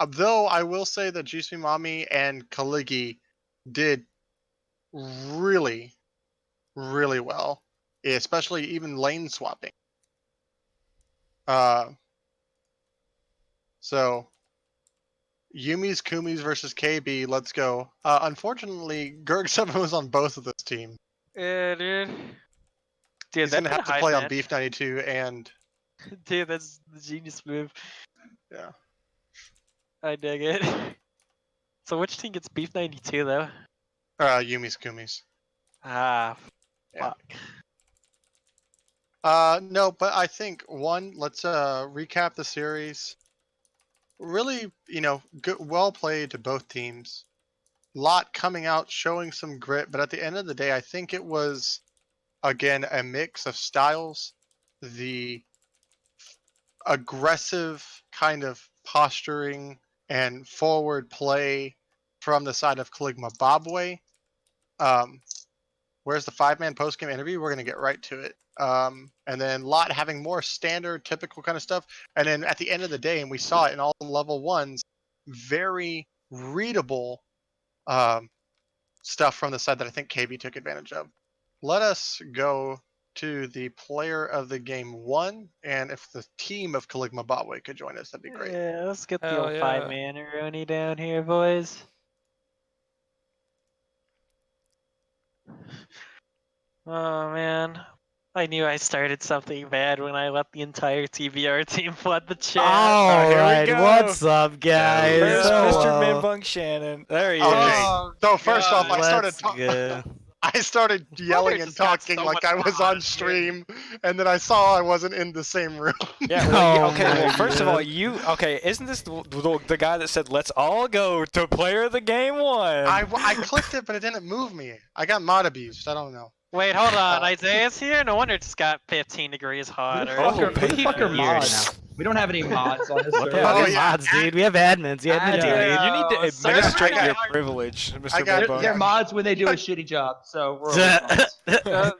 Speaker 2: Though I will say that Jusumi Mami and Kaligi did really, really well, especially even lane swapping. So Yumi's Kumi's versus KB. Let's go. Unfortunately, Gerg7 was on both of this team.
Speaker 1: Yeah, dude. Dude,
Speaker 2: He's
Speaker 1: that's
Speaker 2: gonna have to play on Beef 92 and.
Speaker 1: Dude, that's the genius move.
Speaker 2: Yeah.
Speaker 1: I dig it. So which team gets Beef 92 though?
Speaker 2: Yumi's Kumi's.
Speaker 1: Ah,
Speaker 2: Yeah.
Speaker 1: fuck.
Speaker 2: No, but I think let's recap the series. Really, good, well played to both teams. Lot coming out, showing some grit, but at the end of the day, I think it was again a mix of styles. The aggressive kind of posturing and forward play from the side of Caligma Bobway. Whereas the 5-man post-game interview, we're going to get right to it. And then Lot having more standard, typical kind of stuff. And then at the end of the day, and we saw it in all the level 1s, very readable stuff from the side that I think KB took advantage of. Let us go to the player of the game 1, and if the team of Caligma Botway could join us, that'd be great.
Speaker 1: Yeah, let's get the
Speaker 3: Hell
Speaker 1: old
Speaker 3: yeah.
Speaker 1: 5-man Aroni down here, boys. Oh man, I knew I started something bad when I let the entire TBR team flood the chat.
Speaker 3: here we
Speaker 4: Alright,
Speaker 3: go.
Speaker 4: what's up, guys?
Speaker 3: There's Mr.
Speaker 4: Hello.
Speaker 3: Minbunk Shannon. There he
Speaker 2: Okay.
Speaker 3: is.
Speaker 1: Oh,
Speaker 2: So first
Speaker 1: God.
Speaker 2: off,
Speaker 4: Let's go.
Speaker 2: I started yelling and
Speaker 1: just got
Speaker 2: talking
Speaker 1: so
Speaker 2: like
Speaker 1: much
Speaker 2: I was
Speaker 1: fun
Speaker 2: on stream, and then I saw I wasn't in the same room.
Speaker 3: Yeah, well,
Speaker 4: Oh
Speaker 3: okay,
Speaker 4: my
Speaker 3: well, first of all,
Speaker 4: God.
Speaker 3: isn't this the guy that said, let's all go to player of the game 1?
Speaker 2: I clicked it, but it didn't move me. I got mod abused. I don't know.
Speaker 1: Wait, hold on. Isaiah's here? No wonder it just got 15 degrees hotter.
Speaker 3: Oh,
Speaker 5: Who the fuck are
Speaker 3: baby.
Speaker 5: mods? We don't have any mods on this
Speaker 4: What the
Speaker 5: server.
Speaker 4: hell
Speaker 2: Oh,
Speaker 4: is
Speaker 2: yeah.
Speaker 4: mods, dude? We have admins. You admin
Speaker 1: Yeah.
Speaker 4: dude.
Speaker 3: You need to
Speaker 1: Sir,
Speaker 3: administrate
Speaker 1: I
Speaker 3: your
Speaker 1: got-
Speaker 3: privilege, Mr.
Speaker 2: I got-
Speaker 3: Minbunk.
Speaker 5: They're mods when they do a shitty job, so we're always mods.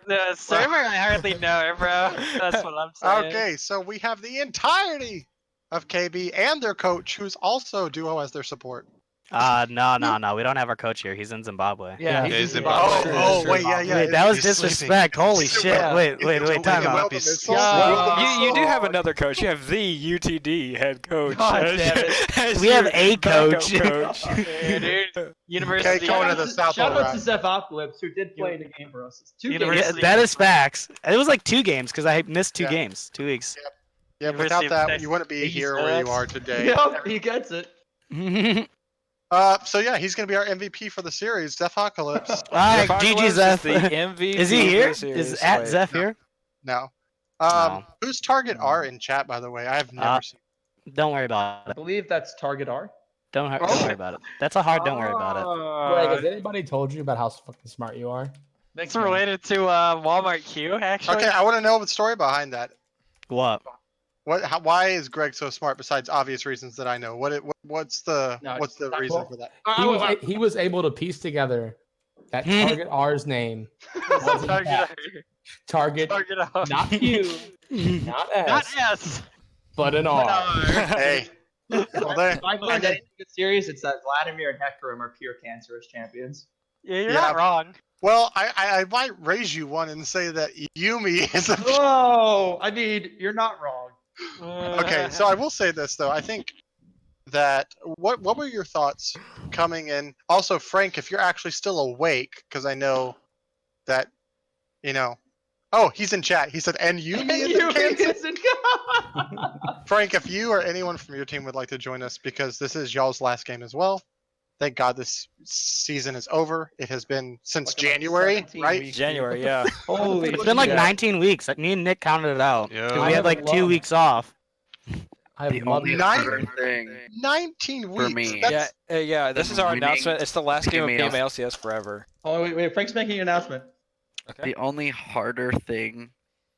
Speaker 1: The server, I hardly know it, bro. That's what I'm saying.
Speaker 2: Okay, so we have the entirety of KB and their coach, who's also Duo as their support.
Speaker 4: No. We don't have our coach here. He's in Zimbabwe.
Speaker 5: Yeah,
Speaker 6: Yeah,
Speaker 5: he's
Speaker 6: Zimbabwe.
Speaker 2: Wait, yeah.
Speaker 4: Wait, that was
Speaker 2: he's sleeping.
Speaker 4: disrespect. Holy shit.
Speaker 5: Yeah.
Speaker 4: Wait, time
Speaker 2: Welcome,
Speaker 4: out.
Speaker 2: Missile.
Speaker 1: Yeah.
Speaker 2: Welcome,
Speaker 3: You do
Speaker 2: Missile.
Speaker 3: have another coach. You have the UTD head coach.
Speaker 5: God
Speaker 3: as-
Speaker 5: damn it.
Speaker 3: as
Speaker 4: We have
Speaker 3: your
Speaker 4: a
Speaker 3: backup
Speaker 4: coach.
Speaker 1: Yeah, dude. University.
Speaker 2: Okay, going to the South
Speaker 5: Shout out
Speaker 2: Alright.
Speaker 5: to Zephocalypse, who did play the game for us. It's 2
Speaker 1: University.
Speaker 5: games.
Speaker 4: Yeah, that is facts. It was like 2 games because I missed 2
Speaker 2: Yeah.
Speaker 4: games. 2 weeks.
Speaker 2: Yeah,
Speaker 1: University
Speaker 2: without
Speaker 1: of
Speaker 2: that,
Speaker 1: Texas.
Speaker 2: you wouldn't be
Speaker 1: He's
Speaker 2: here where you
Speaker 1: nuts.
Speaker 2: are today.
Speaker 5: Yep, he gets it.
Speaker 2: So yeah, he's gonna be our MVP for the series, Zephocalypse.
Speaker 4: Alright,
Speaker 3: Apocalypse
Speaker 4: GG
Speaker 3: is
Speaker 4: Zeph.
Speaker 3: the MVP
Speaker 4: Is he
Speaker 3: of
Speaker 4: here?
Speaker 3: the series.
Speaker 4: Is at
Speaker 3: Wait.
Speaker 4: Zeph here?
Speaker 2: No.
Speaker 4: No.
Speaker 2: Who's target R in chat, by the way? I have never seen.
Speaker 4: Don't worry about
Speaker 5: I
Speaker 4: it.
Speaker 5: believe that's Target R.
Speaker 4: Don't worry about it. That's a hard don't worry about it.
Speaker 7: Greg, has anybody told you about how fucking smart you are?
Speaker 1: It's related to Walmart Q, actually.
Speaker 2: Okay, I want to know the story behind that.
Speaker 4: What?
Speaker 2: Why is Greg so smart? Besides obvious reasons that I know, what's the
Speaker 5: No,
Speaker 2: reason
Speaker 7: well,
Speaker 2: for that?
Speaker 7: He was able to piece together that Target R's name was in fact Target,
Speaker 1: Target R.
Speaker 7: not Q, not S,
Speaker 1: Not S.
Speaker 7: but an R.
Speaker 2: Hey, well, there.
Speaker 5: If I learned anything serious, it's that Vladimir and Hecarim are pure cancerous champions.
Speaker 1: Yeah, you're
Speaker 2: Yeah.
Speaker 1: not wrong.
Speaker 2: Well, I might raise you one and say that Yumi is a.
Speaker 5: Whoa! I mean, you're not wrong.
Speaker 2: Okay, so I will say this though. I think that what were your thoughts coming in? Also, Frank, if you're actually still awake, because I know that, Oh, he's in chat. He said, "And Yumi is in Kansas." Frank, if you or anyone from your team would like to join us, because this is y'all's last game as well. Thank God this season is over. It has been since
Speaker 5: Fucking like
Speaker 2: January,
Speaker 5: 17
Speaker 2: right?
Speaker 5: weeks.
Speaker 3: January, yeah.
Speaker 5: Holy
Speaker 4: It's been like
Speaker 5: shit.
Speaker 4: 19 weeks. Like, me and Nick counted it out.
Speaker 6: Yeah.
Speaker 4: 'Cause
Speaker 7: I
Speaker 4: we had
Speaker 7: haven't
Speaker 4: like 2
Speaker 7: logged.
Speaker 4: weeks off.
Speaker 7: I
Speaker 6: The
Speaker 7: love
Speaker 6: only
Speaker 7: it.
Speaker 6: harder thing
Speaker 2: 19 weeks.
Speaker 6: for me.
Speaker 2: That's,
Speaker 3: Yeah. This is our
Speaker 6: winning
Speaker 3: announcement. It's the last game of
Speaker 6: PMA
Speaker 3: PMA LCS forever.
Speaker 5: Oh wait, Frank's making an announcement.
Speaker 3: Okay.
Speaker 6: The only harder thing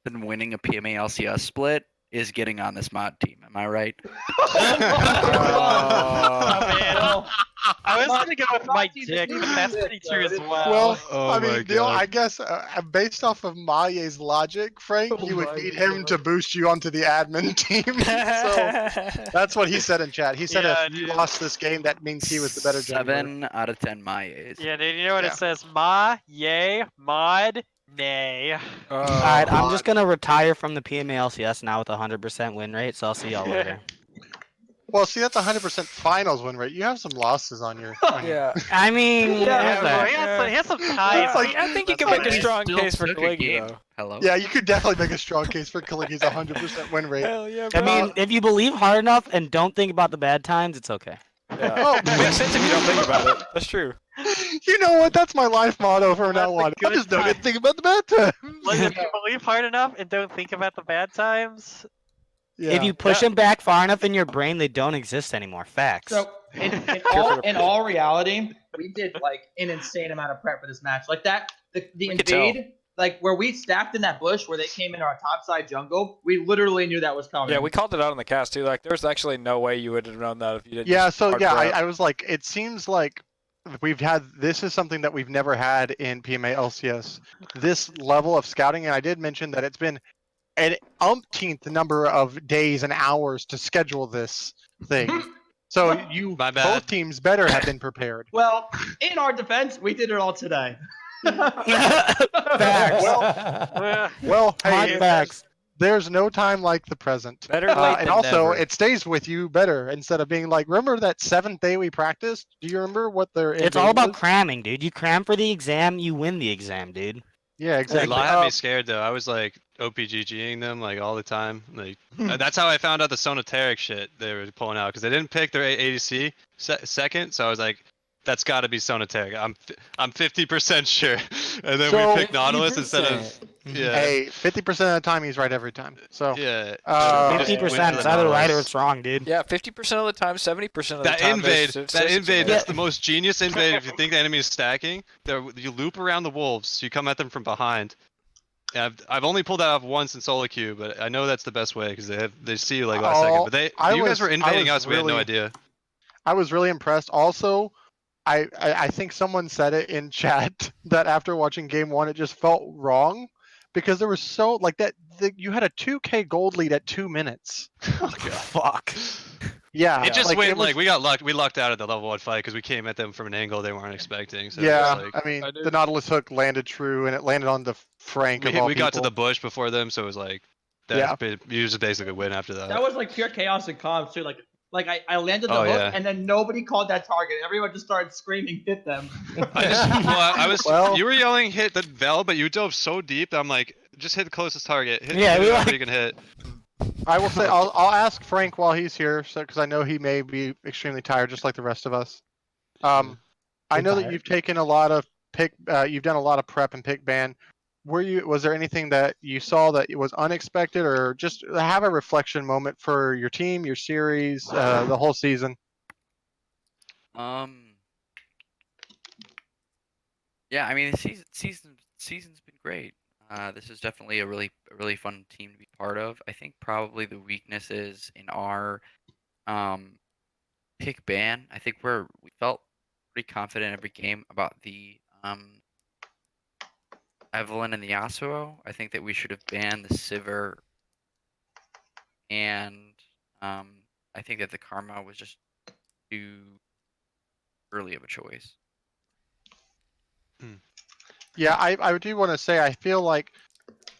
Speaker 6: than winning a PMA LCS split is getting on this mod team. Am I right?
Speaker 1: Oh, man.
Speaker 5: Well,
Speaker 1: I was gonna go with
Speaker 5: Not
Speaker 1: Mike
Speaker 5: team
Speaker 1: Dick,
Speaker 5: is
Speaker 1: but that's
Speaker 5: good,
Speaker 1: pretty
Speaker 5: though.
Speaker 1: true as
Speaker 5: It is-
Speaker 1: well.
Speaker 2: well,
Speaker 8: Oh
Speaker 2: I
Speaker 8: my
Speaker 2: mean, Neil,
Speaker 8: God.
Speaker 2: I guess based off of Maye's logic, Frank,
Speaker 7: Oh
Speaker 2: you would
Speaker 7: my
Speaker 2: need him
Speaker 7: God.
Speaker 2: to boost you onto the admin team. So that's what he said in chat. He said
Speaker 1: Yeah,
Speaker 2: if you
Speaker 1: dude.
Speaker 2: lost this game, that means he was the better jungler.
Speaker 6: 7 out of 10 Mayes.
Speaker 1: Yeah, dude, you know what
Speaker 2: Yeah.
Speaker 1: it says? Ma, yay, mod, nay.
Speaker 4: Alright, I'm just gonna retire from the PMA LCS now with a 100% win rate, so I'll see y'all later.
Speaker 2: Well, see, that's 100% finals win rate. You have some losses on your.
Speaker 3: Yeah.
Speaker 4: I mean,
Speaker 1: Yeah,
Speaker 4: what was
Speaker 1: bro,
Speaker 4: that?
Speaker 1: he has some ties.
Speaker 2: It's like-
Speaker 3: I think you
Speaker 1: That's
Speaker 3: can make a
Speaker 1: fine.
Speaker 3: strong
Speaker 6: Still
Speaker 3: case for
Speaker 6: took a
Speaker 3: Kaligi
Speaker 6: game.
Speaker 3: though.
Speaker 6: Hello?
Speaker 2: Yeah, you could definitely make a strong case for Kaligi's 100% win rate.
Speaker 3: Hell yeah,
Speaker 4: I
Speaker 3: bro.
Speaker 4: mean, if you believe hard enough and don't think about the bad times, it's okay.
Speaker 3: Yeah.
Speaker 2: Oh.
Speaker 3: It makes sense if you don't think about it. That's true.
Speaker 2: You know what? That's my life motto from now
Speaker 1: That's a
Speaker 2: on. I
Speaker 1: good
Speaker 2: just don't
Speaker 1: time.
Speaker 2: get to think about the bad times.
Speaker 1: Like, if you believe hard enough and don't think about the bad times,
Speaker 2: Yeah.
Speaker 4: If you push them back far enough in your brain, they don't exist anymore. Facts.
Speaker 5: So in
Speaker 3: for the-
Speaker 5: all reality, we did like an insane amount of prep for this match. Like that, the
Speaker 3: could tell.
Speaker 5: invade, like where we stacked in that bush where they came in our top side jungle. We literally knew that was coming.
Speaker 3: Yeah, we called it out on the cast too. Like, there's actually no way you would have known that if you didn't.
Speaker 2: Yeah,
Speaker 3: just
Speaker 2: so
Speaker 3: hard
Speaker 2: yeah,
Speaker 3: prep.
Speaker 2: I was like, it seems like this is something that we've never had in PMA LCS. This level of scouting, and I did mention that it's been an umpteenth number of days and hours to schedule this thing. So you
Speaker 8: My bad.
Speaker 2: both teams better have been prepared.
Speaker 5: Well, in our defense, we did it all today.
Speaker 4: Facts.
Speaker 2: Well,
Speaker 4: Hard
Speaker 2: hey,
Speaker 4: facts.
Speaker 2: there's no time like the present.
Speaker 3: Better late
Speaker 2: And
Speaker 3: than
Speaker 2: also,
Speaker 3: never.
Speaker 2: it stays with you better instead of being like, remember that 7th day we practiced? Do you remember what their
Speaker 4: It's
Speaker 2: end
Speaker 4: all
Speaker 2: game
Speaker 4: about
Speaker 2: was?
Speaker 4: cramming, dude. You cram for the exam, you win the exam, dude.
Speaker 2: Yeah, exactly.
Speaker 8: Law had me scared though. I was like OPGGing them like all the time. Like that's how I found out the Sonoteric shit they were pulling out because they didn't pick their ADC second. So I was like, that's got to be Sonoteric. I'm 50% sure. And then
Speaker 2: So,
Speaker 8: we picked Nautilus instead of yeah.
Speaker 2: Hey, 50% of the time he's right every time. So
Speaker 8: Yeah.
Speaker 2: Uh,
Speaker 8: Just went
Speaker 4: 50%.
Speaker 8: for
Speaker 4: It's
Speaker 8: the
Speaker 4: either right or
Speaker 8: Nautilus.
Speaker 4: it's wrong, dude.
Speaker 3: Yeah, 50% of the time, 70% of the
Speaker 8: That
Speaker 3: time.
Speaker 8: invade,
Speaker 3: there's
Speaker 8: that invade,
Speaker 3: there.
Speaker 8: that's the most genius invade. If you think the enemy is stacking, you loop around the wolves. You come at them from behind. And I've only pulled that off once in solo queue, but I know that's the best way because they see you like last second. But you guys were invading us. We had no idea.
Speaker 2: I was really impressed. Also, I think someone said it in chat that after watching game 1, it just felt wrong because there was so like that you had a 2K gold lead at 2 minutes.
Speaker 8: Oh, God.
Speaker 4: Fuck.
Speaker 2: Yeah,
Speaker 8: It just
Speaker 2: like,
Speaker 8: went
Speaker 2: it was-
Speaker 8: like we got lucked. We lucked out at the level 1 fight because we came at them from an angle they weren't expecting. So
Speaker 2: yeah,
Speaker 8: it was like,
Speaker 2: I mean,
Speaker 3: I do-
Speaker 2: the Nautilus hook landed true, and it landed on the Frank of all
Speaker 8: we got to
Speaker 2: people.
Speaker 8: the bush before them, so it was like
Speaker 2: Yeah.
Speaker 8: you just basically win after that.
Speaker 5: That was like pure chaos and comms too. Like I landed the
Speaker 8: Oh,
Speaker 5: hook
Speaker 8: yeah.
Speaker 5: and then nobody called that target. Everyone just started screaming, hit them.
Speaker 8: I was.
Speaker 2: Well-
Speaker 8: You were yelling hit the Vel, but you dove so deep that I'm like, just hit the closest target. Hit
Speaker 4: Yeah, we
Speaker 8: whoever
Speaker 4: like-
Speaker 8: you can hit.
Speaker 2: I will say, I'll ask Frank while he's here, because I know he may be extremely tired, just like the rest of us. I know that
Speaker 7: tired.
Speaker 2: you've taken a lot of you've done a lot of prep and pick ban. Was there anything that you saw that was unexpected, or just have a reflection moment for your team, your series, the whole season?
Speaker 6: Yeah, I mean, the season's been great. This is definitely a really fun team to be part of. I think probably the weakness is in our pick ban. I think we felt pretty confident every game about the Evelyn and the Yasuo. I think that we should have banned the Sivir, and I think that the Karma was just too early of a choice.
Speaker 2: Yeah, I do want to say I feel like,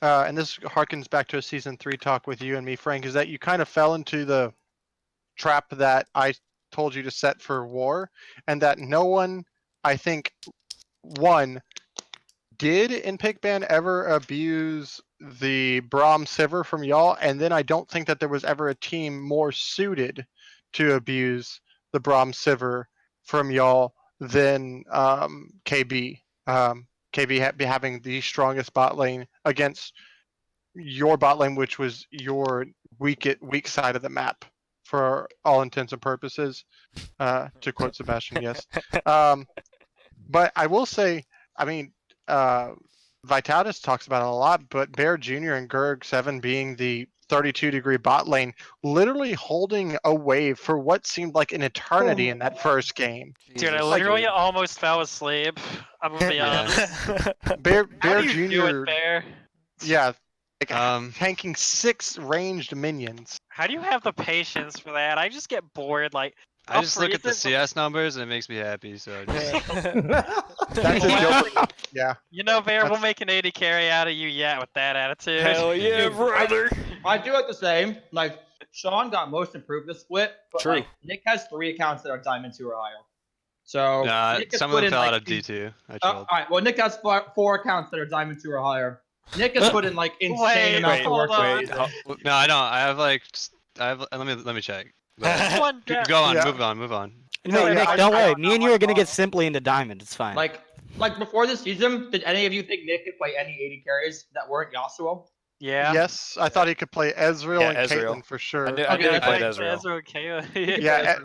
Speaker 2: and this harkens back to a season 3 talk with you and me, Frank, is that you kind of fell into the trap that I told you to set for war, and that no one, I think, did in pick ban ever abuse the Braum Sivir from y'all, and then I don't think that there was ever a team more suited to abuse the Braum Sivir from y'all than KB. KB having the strongest bot lane against your bot lane, which was your weak side of the map. for all intents and purposes, to quote Sebastian. Yes. But I will say, I mean, Vitalis talks about it a lot, but Bear Jr. and Gurg7 being the 32-degree bot lane, literally holding a wave for what seemed like an eternity in that first game.
Speaker 1: Dude, I
Speaker 3: Jesus.
Speaker 1: literally almost fell asleep. I'm gonna be
Speaker 8: Yeah.
Speaker 1: honest.
Speaker 2: Bear
Speaker 1: How do you
Speaker 2: Jr.
Speaker 1: do it, Bear?
Speaker 2: Yeah, like,
Speaker 8: Um,
Speaker 2: tanking 6 ranged minions.
Speaker 1: How do you have the patience for that? I just get bored. Like,
Speaker 8: I
Speaker 1: I'll
Speaker 8: just look at the
Speaker 1: freeze it,
Speaker 8: CS numbers and it makes me happy. So I just,
Speaker 2: That's a joke. Yeah.
Speaker 1: You know, Bear, we'll
Speaker 2: That's-
Speaker 1: make an 80 carry out of you yet with that attitude.
Speaker 3: Hell yeah,
Speaker 5: Dude,
Speaker 3: brother.
Speaker 5: I do have to say, like, Sean got most improved this split, but
Speaker 3: True.
Speaker 5: like Nick has 3 accounts that are Diamond 2 or higher. So Nick has
Speaker 8: some
Speaker 5: put
Speaker 8: of them
Speaker 5: in,
Speaker 8: fell
Speaker 5: like,
Speaker 8: out of
Speaker 5: these-
Speaker 8: D2. I
Speaker 5: all
Speaker 8: chilled.
Speaker 5: right, well, Nick has 4 accounts that are Diamond 2 or higher. Nick has put in like insane
Speaker 1: Wait,
Speaker 5: amounts of work.
Speaker 1: hold on.
Speaker 3: Wait,
Speaker 8: No, I don't. I have like, let me check. But-
Speaker 1: One
Speaker 8: Go
Speaker 1: guy-
Speaker 8: on,
Speaker 2: Yeah.
Speaker 8: move on, move on.
Speaker 2: No,
Speaker 4: Nick,
Speaker 2: yeah,
Speaker 4: Nick,
Speaker 2: I-
Speaker 4: don't
Speaker 2: I-
Speaker 4: worry. Me and you are gonna get simply into diamond. It's fine.
Speaker 5: Like before this season, did any of you think Nick could play any 80 carries that weren't Yasuo?
Speaker 1: Yeah.
Speaker 2: Yes, I thought he could play Ezreal
Speaker 3: Yeah,
Speaker 2: and
Speaker 3: Ezreal.
Speaker 2: Caitlyn for sure.
Speaker 3: I knew
Speaker 5: Okay,
Speaker 3: he
Speaker 5: that's
Speaker 3: played
Speaker 5: like
Speaker 3: Ezreal.
Speaker 1: Ezra Kayla.
Speaker 2: Yeah,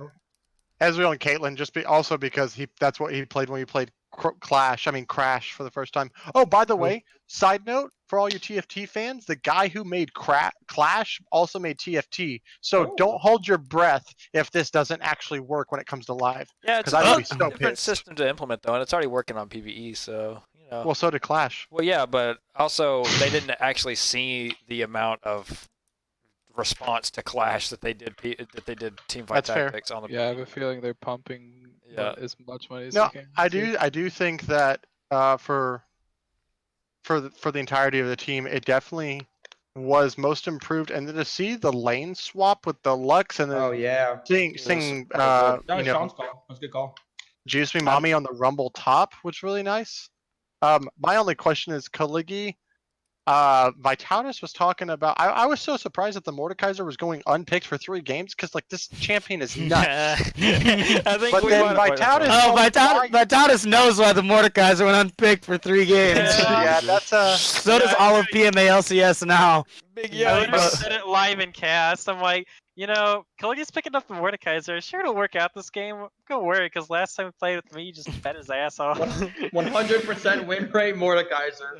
Speaker 2: Ezreal and Caitlyn just also because that's what he played when he played Crash for the first time. Oh, by the way, side note for all you TFT fans, the guy who made Clash also made TFT. So
Speaker 5: Oh.
Speaker 2: don't hold your breath if this doesn't actually work when it comes to live.
Speaker 3: Yeah, it's
Speaker 2: 'Cause I would
Speaker 3: a
Speaker 2: be so
Speaker 3: different
Speaker 2: pissed.
Speaker 3: system to implement though, and it's already working on PvE. So you know.
Speaker 2: Well, so did Clash.
Speaker 3: Well, yeah, but also they didn't actually see the amount of response to Clash that they did Teamfight
Speaker 2: That's fair.
Speaker 3: Tactics on the.
Speaker 9: Yeah, I have a feeling they're pumping
Speaker 3: Yeah.
Speaker 9: as much money as
Speaker 2: No,
Speaker 9: they can.
Speaker 2: I do think that for the entirety of the team, it definitely was most improved. And then to see the lane swap with the Lux and then
Speaker 5: Oh yeah,
Speaker 2: seeing
Speaker 5: that
Speaker 2: you
Speaker 5: was
Speaker 2: know,
Speaker 5: Sean's call. That's a good call.
Speaker 2: Juice Me Mommy on the Rumble top was really nice. My only question is Kaligi. Vitalis was talking about. I was so surprised that the Mordekaiser was going unpicked for 3 games because like this champion is nuts.
Speaker 3: I think
Speaker 2: But
Speaker 3: we
Speaker 2: then
Speaker 3: might-
Speaker 2: Vitalis-
Speaker 4: oh,
Speaker 2: why-
Speaker 4: Vitalis knows why the Mordekaiser went unpicked for 3 games.
Speaker 2: Yeah, that's
Speaker 4: So does all of PMA LCS now.
Speaker 3: Big
Speaker 1: I literally
Speaker 3: yikes.
Speaker 1: said it live in cast. I'm like, you know, Kaligi's picking up the Mordekaiser. Sure, it'll work out this game. Don't worry, because last time he played with me, he just bet his ass off.
Speaker 5: 100% win rate Mordekaiser.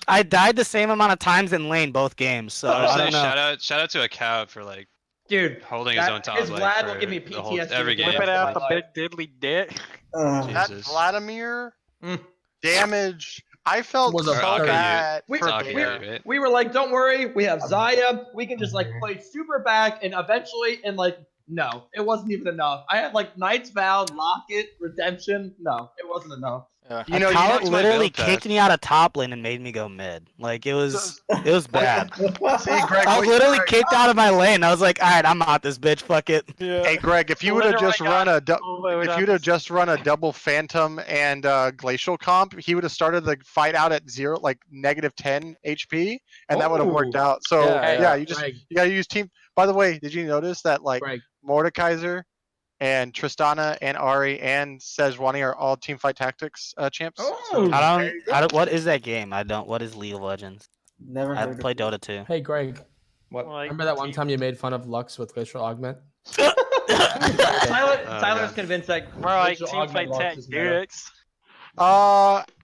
Speaker 4: I died the same amount of times in lane both games. So I
Speaker 8: Honestly,
Speaker 4: don't know.
Speaker 8: shout out to a cow for like
Speaker 5: Dude,
Speaker 8: holding his
Speaker 5: that-
Speaker 8: own top
Speaker 5: his
Speaker 8: lane
Speaker 5: Vlad will
Speaker 8: for
Speaker 5: give me
Speaker 8: the whole-
Speaker 5: PTSD
Speaker 8: every
Speaker 5: with
Speaker 8: game.
Speaker 1: Whip it out the
Speaker 5: Life.
Speaker 1: big diddly dick.
Speaker 2: that
Speaker 8: Jesus.
Speaker 2: Vladimir
Speaker 5: Mm.
Speaker 2: damage. I felt
Speaker 5: Was
Speaker 2: so
Speaker 5: a
Speaker 8: fucking-
Speaker 2: bad
Speaker 5: We-
Speaker 2: for
Speaker 8: Talking
Speaker 5: we-
Speaker 2: Bear.
Speaker 8: right?
Speaker 5: We were like, don't worry, we have Zaya. We can just like play super back and eventually, and like, no, it wasn't even enough. I had like Knight's Vow, Locket, Redemption. No, it wasn't enough.
Speaker 2: You know,
Speaker 4: Talent
Speaker 2: you
Speaker 4: literally
Speaker 8: build test.
Speaker 4: kicked me out of top lane and made me go mid. Like it was bad.
Speaker 2: see, Greg.
Speaker 4: I was literally
Speaker 2: Greg,
Speaker 4: kicked out of my lane. I was like, all right, I'm out this bitch. Fuck it.
Speaker 2: Hey, Greg, if you would have
Speaker 1: Literally
Speaker 2: just run a
Speaker 1: overload
Speaker 2: if
Speaker 1: on
Speaker 2: you'd have
Speaker 1: this.
Speaker 2: just run a double Phantom and Glacial comp, he would have started the fight out at -10 HP, and that would have worked
Speaker 5: Ooh.
Speaker 2: out. So
Speaker 3: Yeah,
Speaker 2: yeah, you just
Speaker 7: Greg,
Speaker 2: you gotta use team. By the way, did you notice that like
Speaker 7: Greg,
Speaker 2: Mordekaiser and Tristana and Ari and Sejuani are all Teamfight Tactics champs?
Speaker 5: Oh.
Speaker 4: I don't. What is that game? I don't. What is League of Legends?
Speaker 10: Never
Speaker 4: I
Speaker 10: heard of
Speaker 4: play
Speaker 10: it.
Speaker 4: Dota 2.
Speaker 7: hey Greg,
Speaker 5: What?
Speaker 1: Like,
Speaker 7: remember that one time you made fun of Lux with Glacial Augment?
Speaker 5: Tyler,
Speaker 8: Oh,
Speaker 5: Tyler's
Speaker 8: God.
Speaker 5: convinced that
Speaker 1: we're like
Speaker 5: Glacial Augment
Speaker 1: Teamfight
Speaker 5: Lux is better.
Speaker 1: Tactics.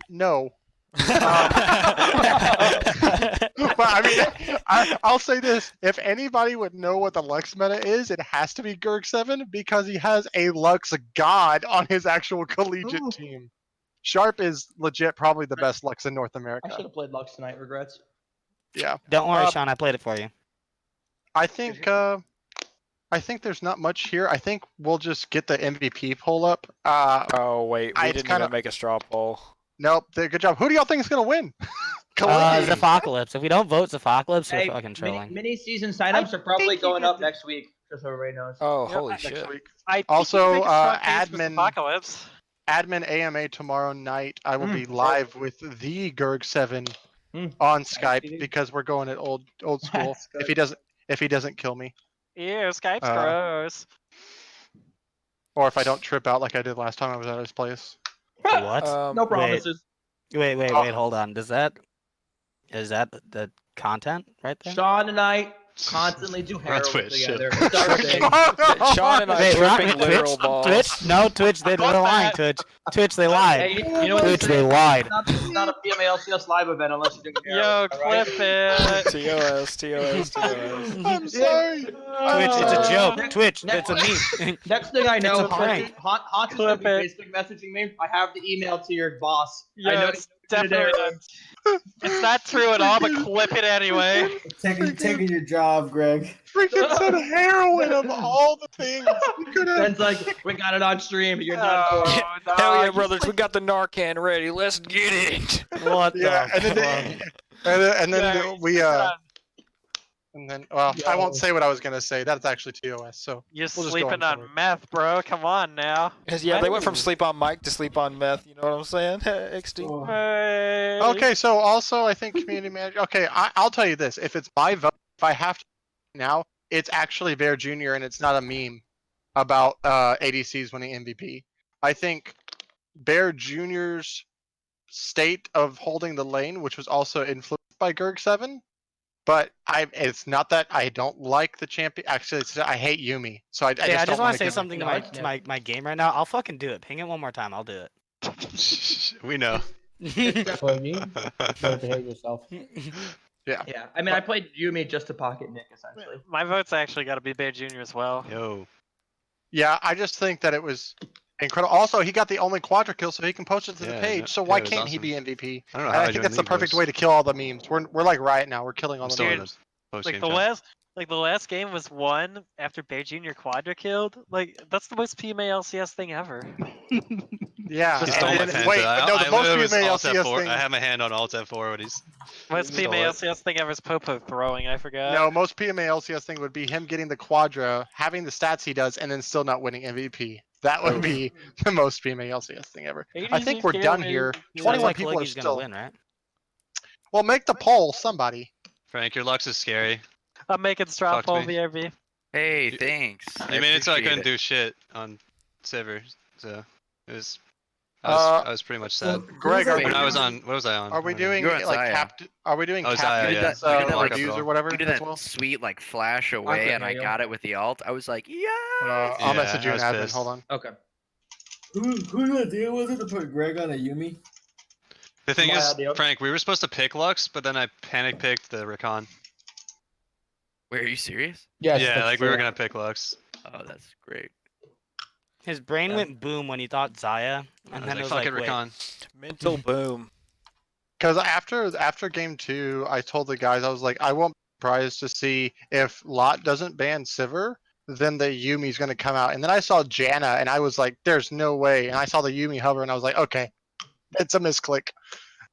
Speaker 2: No. But I mean, I'll say this: if anybody would know what the Lux meta is, it has to be Gurg7 because he has a Lux god on his actual collegiate
Speaker 5: Ooh.
Speaker 2: team. Sharp is legit probably the best Lux in North
Speaker 5: I should
Speaker 2: America.
Speaker 5: have played Lux tonight. Regrets.
Speaker 2: Yeah,
Speaker 4: Don't worry,
Speaker 2: Uh,
Speaker 4: Sean. I played it for you.
Speaker 2: I think there's not much here. I think we'll just get the MVP pull up.
Speaker 3: Oh wait, we
Speaker 2: It's
Speaker 3: didn't
Speaker 2: kinda-
Speaker 3: even make a straw poll.
Speaker 2: Nope, good job. Who do y'all think is gonna win? Kaliki.
Speaker 4: Zephocalypse. If we don't vote Zephocalypse, we're
Speaker 5: Hey,
Speaker 4: fucking trolling.
Speaker 5: mini season signups are probably
Speaker 1: think you
Speaker 5: going
Speaker 1: could
Speaker 5: up
Speaker 1: do-
Speaker 5: next week. Just so everybody knows.
Speaker 3: Oh,
Speaker 1: Yep,
Speaker 3: holy
Speaker 2: Next
Speaker 3: shit!
Speaker 2: week.
Speaker 1: I think
Speaker 2: Also,
Speaker 1: you can make a strong case for
Speaker 2: admin-
Speaker 1: Apocalypse.
Speaker 2: Admin AMA tomorrow night. I will be
Speaker 5: Mm.
Speaker 2: live with the Gurg7
Speaker 5: Mm.
Speaker 2: on Skype
Speaker 5: dude.
Speaker 2: because we're going at old school.
Speaker 5: That's
Speaker 2: If he doesn't kill me,
Speaker 1: Ew, Skype's
Speaker 2: Uh,
Speaker 1: gross.
Speaker 2: or if I don't trip out like I did last time I was at his place.
Speaker 4: What?
Speaker 5: No promises.
Speaker 4: Wait.
Speaker 2: Oh.
Speaker 4: Hold on. Is that the content right there?
Speaker 5: Sean tonight constantly do
Speaker 8: on
Speaker 5: heroin
Speaker 8: Twitch, shit.
Speaker 5: together. Start saying,
Speaker 3: Sean and I
Speaker 4: Wait,
Speaker 3: tripping
Speaker 4: what?
Speaker 3: literal
Speaker 4: Twitch?
Speaker 3: balls.
Speaker 4: Twitch? No, Twitch. They're lying. Twitch. Twitch. They
Speaker 5: hey,
Speaker 4: lied.
Speaker 5: you know what
Speaker 4: Twitch.
Speaker 5: they
Speaker 4: They
Speaker 5: say?
Speaker 4: lied.
Speaker 5: It's not a PMA LCS live event unless you're doing
Speaker 1: Yo,
Speaker 5: heroin. alright?
Speaker 1: clip it.
Speaker 3: TOS, TOS, TOS.
Speaker 2: I'm sorry.
Speaker 4: Twitch. It's a joke.
Speaker 5: Next-
Speaker 4: Twitch.
Speaker 5: next-
Speaker 4: It's a meme.
Speaker 5: Next thing I know,
Speaker 4: It's a prank.
Speaker 5: Haunty's gonna be
Speaker 1: Clip
Speaker 5: Facebook messaging me. I have the email to your boss. I
Speaker 1: Yo,
Speaker 5: know
Speaker 1: it's
Speaker 5: he's gonna do
Speaker 1: definitely
Speaker 5: it.
Speaker 1: not. It's not true at all, but clip it anyway.
Speaker 10: Taking your job, Greg.
Speaker 2: Freaking said heroin of all the things. You could have.
Speaker 5: Ben's like, we got it on stream. You're done for.
Speaker 1: Oh,
Speaker 3: Hell yeah, brothers, we got the Narcan ready. Let's get it.
Speaker 4: What
Speaker 2: Yeah,
Speaker 4: the
Speaker 2: and then,
Speaker 4: fuck?
Speaker 2: and then we and then I won't
Speaker 7: Yo.
Speaker 2: say what I was gonna say. That's actually TOS. So
Speaker 1: You're
Speaker 2: We'll just go
Speaker 1: sleeping
Speaker 2: on
Speaker 1: on meth, bro. Come on now.
Speaker 3: Yeah, they went from sleep on mic to sleep on meth. You know what I'm saying? XD.
Speaker 10: Oh.
Speaker 1: Hey.
Speaker 2: okay, so also I think community manager. Okay, I'll tell you this: if it's my vote, if I have to now, it's actually Bear Jr. and it's not a meme about ADCs winning MVP. I think Bear Jr.'s state of holding the lane, which was also influenced by Gerg7. But it's not that I don't like the champion. Actually, I hate Yumi. So I
Speaker 4: Yeah, I just
Speaker 2: don't
Speaker 4: want
Speaker 2: wanna
Speaker 4: to say
Speaker 2: give him-
Speaker 4: something to my game right now. I'll fucking do it. Ping it one more time. I'll do
Speaker 8: We know.
Speaker 4: it.
Speaker 7: Boogie, don't hate yourself.
Speaker 5: Yeah, I mean, I played Yumi just to pocket Nick, essentially.
Speaker 1: My vote's actually got to be Bear Jr. as well.
Speaker 8: Yo.
Speaker 2: Yeah, I just think that it was incredible. Also, he got the only quadra kill, so he can post it to the
Speaker 8: Yeah,
Speaker 2: page.
Speaker 8: yeah,
Speaker 2: So why
Speaker 8: it was
Speaker 2: can't he
Speaker 8: awesome.
Speaker 2: be MVP?
Speaker 8: I don't know
Speaker 2: And
Speaker 8: how
Speaker 2: I think that's the perfect way to kill all the memes. We're like Riot now. We're killing all
Speaker 8: I'm
Speaker 2: the
Speaker 8: still in
Speaker 2: memes.
Speaker 8: the post
Speaker 1: Like
Speaker 8: game
Speaker 1: the last game was won after Bear Jr. quadra killed. Like that's the most PMA LCS thing ever.
Speaker 2: Yeah.
Speaker 8: He
Speaker 2: and
Speaker 8: stole my
Speaker 2: then-
Speaker 8: pen.
Speaker 2: wait,
Speaker 8: I,
Speaker 2: no, the
Speaker 8: I
Speaker 2: most
Speaker 8: literally was
Speaker 2: PMA
Speaker 8: Alt
Speaker 2: LCS
Speaker 8: F4.
Speaker 2: thing.
Speaker 8: I have my hand on Alt F4 when he's.
Speaker 1: Most
Speaker 8: Stole
Speaker 1: PMA
Speaker 8: it.
Speaker 1: LCS thing ever is Popo throwing. I forgot.
Speaker 2: No, most PMA LCS thing would be him getting the quadra, having the stats he does, and then still not winning MVP. That would be the most PMA LCS thing ever. I think we're done here.
Speaker 4: Sounds
Speaker 2: 21
Speaker 4: like
Speaker 2: people are
Speaker 4: Kalighi's gonna
Speaker 2: still.
Speaker 4: win, right?
Speaker 2: Well, make the poll, somebody.
Speaker 8: Frank, your Lux is scary.
Speaker 1: I'm making straw
Speaker 8: Fucked
Speaker 1: poll
Speaker 8: me.
Speaker 1: VRB.
Speaker 6: Hey, thanks.
Speaker 8: You made it so I couldn't
Speaker 6: appreciate
Speaker 8: do shit on Sivir, so it was.
Speaker 2: Uh,
Speaker 8: I was pretty much sad.
Speaker 2: Greg, are we
Speaker 8: When I was
Speaker 2: doing-
Speaker 8: on, what was I on?
Speaker 2: Are we
Speaker 8: I don't know.
Speaker 2: doing
Speaker 6: You were on
Speaker 2: like
Speaker 6: Zaya.
Speaker 2: capped? Are we doing
Speaker 8: Oh,
Speaker 2: capped
Speaker 8: Zaya, yeah.
Speaker 6: We did that, like,
Speaker 2: reviews
Speaker 6: a-
Speaker 2: or whatever
Speaker 6: We did
Speaker 2: as
Speaker 6: that
Speaker 2: well?
Speaker 6: sweet like flash away,
Speaker 5: Okay,
Speaker 6: and I
Speaker 5: yeah.
Speaker 6: got it with the alt. I was like, yeah.
Speaker 2: I'll
Speaker 8: Yeah,
Speaker 2: message you
Speaker 8: I
Speaker 2: in
Speaker 8: was
Speaker 2: admin.
Speaker 8: pissed.
Speaker 2: Hold on.
Speaker 5: Okay.
Speaker 10: Whose idea was it to put Greg on a Yumi?
Speaker 8: The thing
Speaker 5: My
Speaker 8: is,
Speaker 5: idea.
Speaker 8: Frank, we were supposed to pick Lux, but then I panic picked the Rakan.
Speaker 6: Wait, are you serious?
Speaker 7: Yes,
Speaker 8: Yeah,
Speaker 7: that's
Speaker 8: like we were
Speaker 7: true.
Speaker 8: gonna pick Lux.
Speaker 6: Oh, that's great.
Speaker 4: His brain
Speaker 7: Yeah.
Speaker 4: went boom when he thought Zaya,
Speaker 8: I
Speaker 4: and
Speaker 8: was
Speaker 4: then
Speaker 8: like,
Speaker 4: it was
Speaker 8: fuck
Speaker 4: like,
Speaker 8: it,
Speaker 4: wait.
Speaker 8: Rakan.
Speaker 3: Mental boom.
Speaker 2: Because after game 2, I told the guys I was like, I won't be surprised to see if Lot doesn't ban Sivir, then the Yumi's gonna come out. And then I saw Janna, and I was like, there's no way. And I saw the Yumi hover, and I was like, okay, it's a misclick.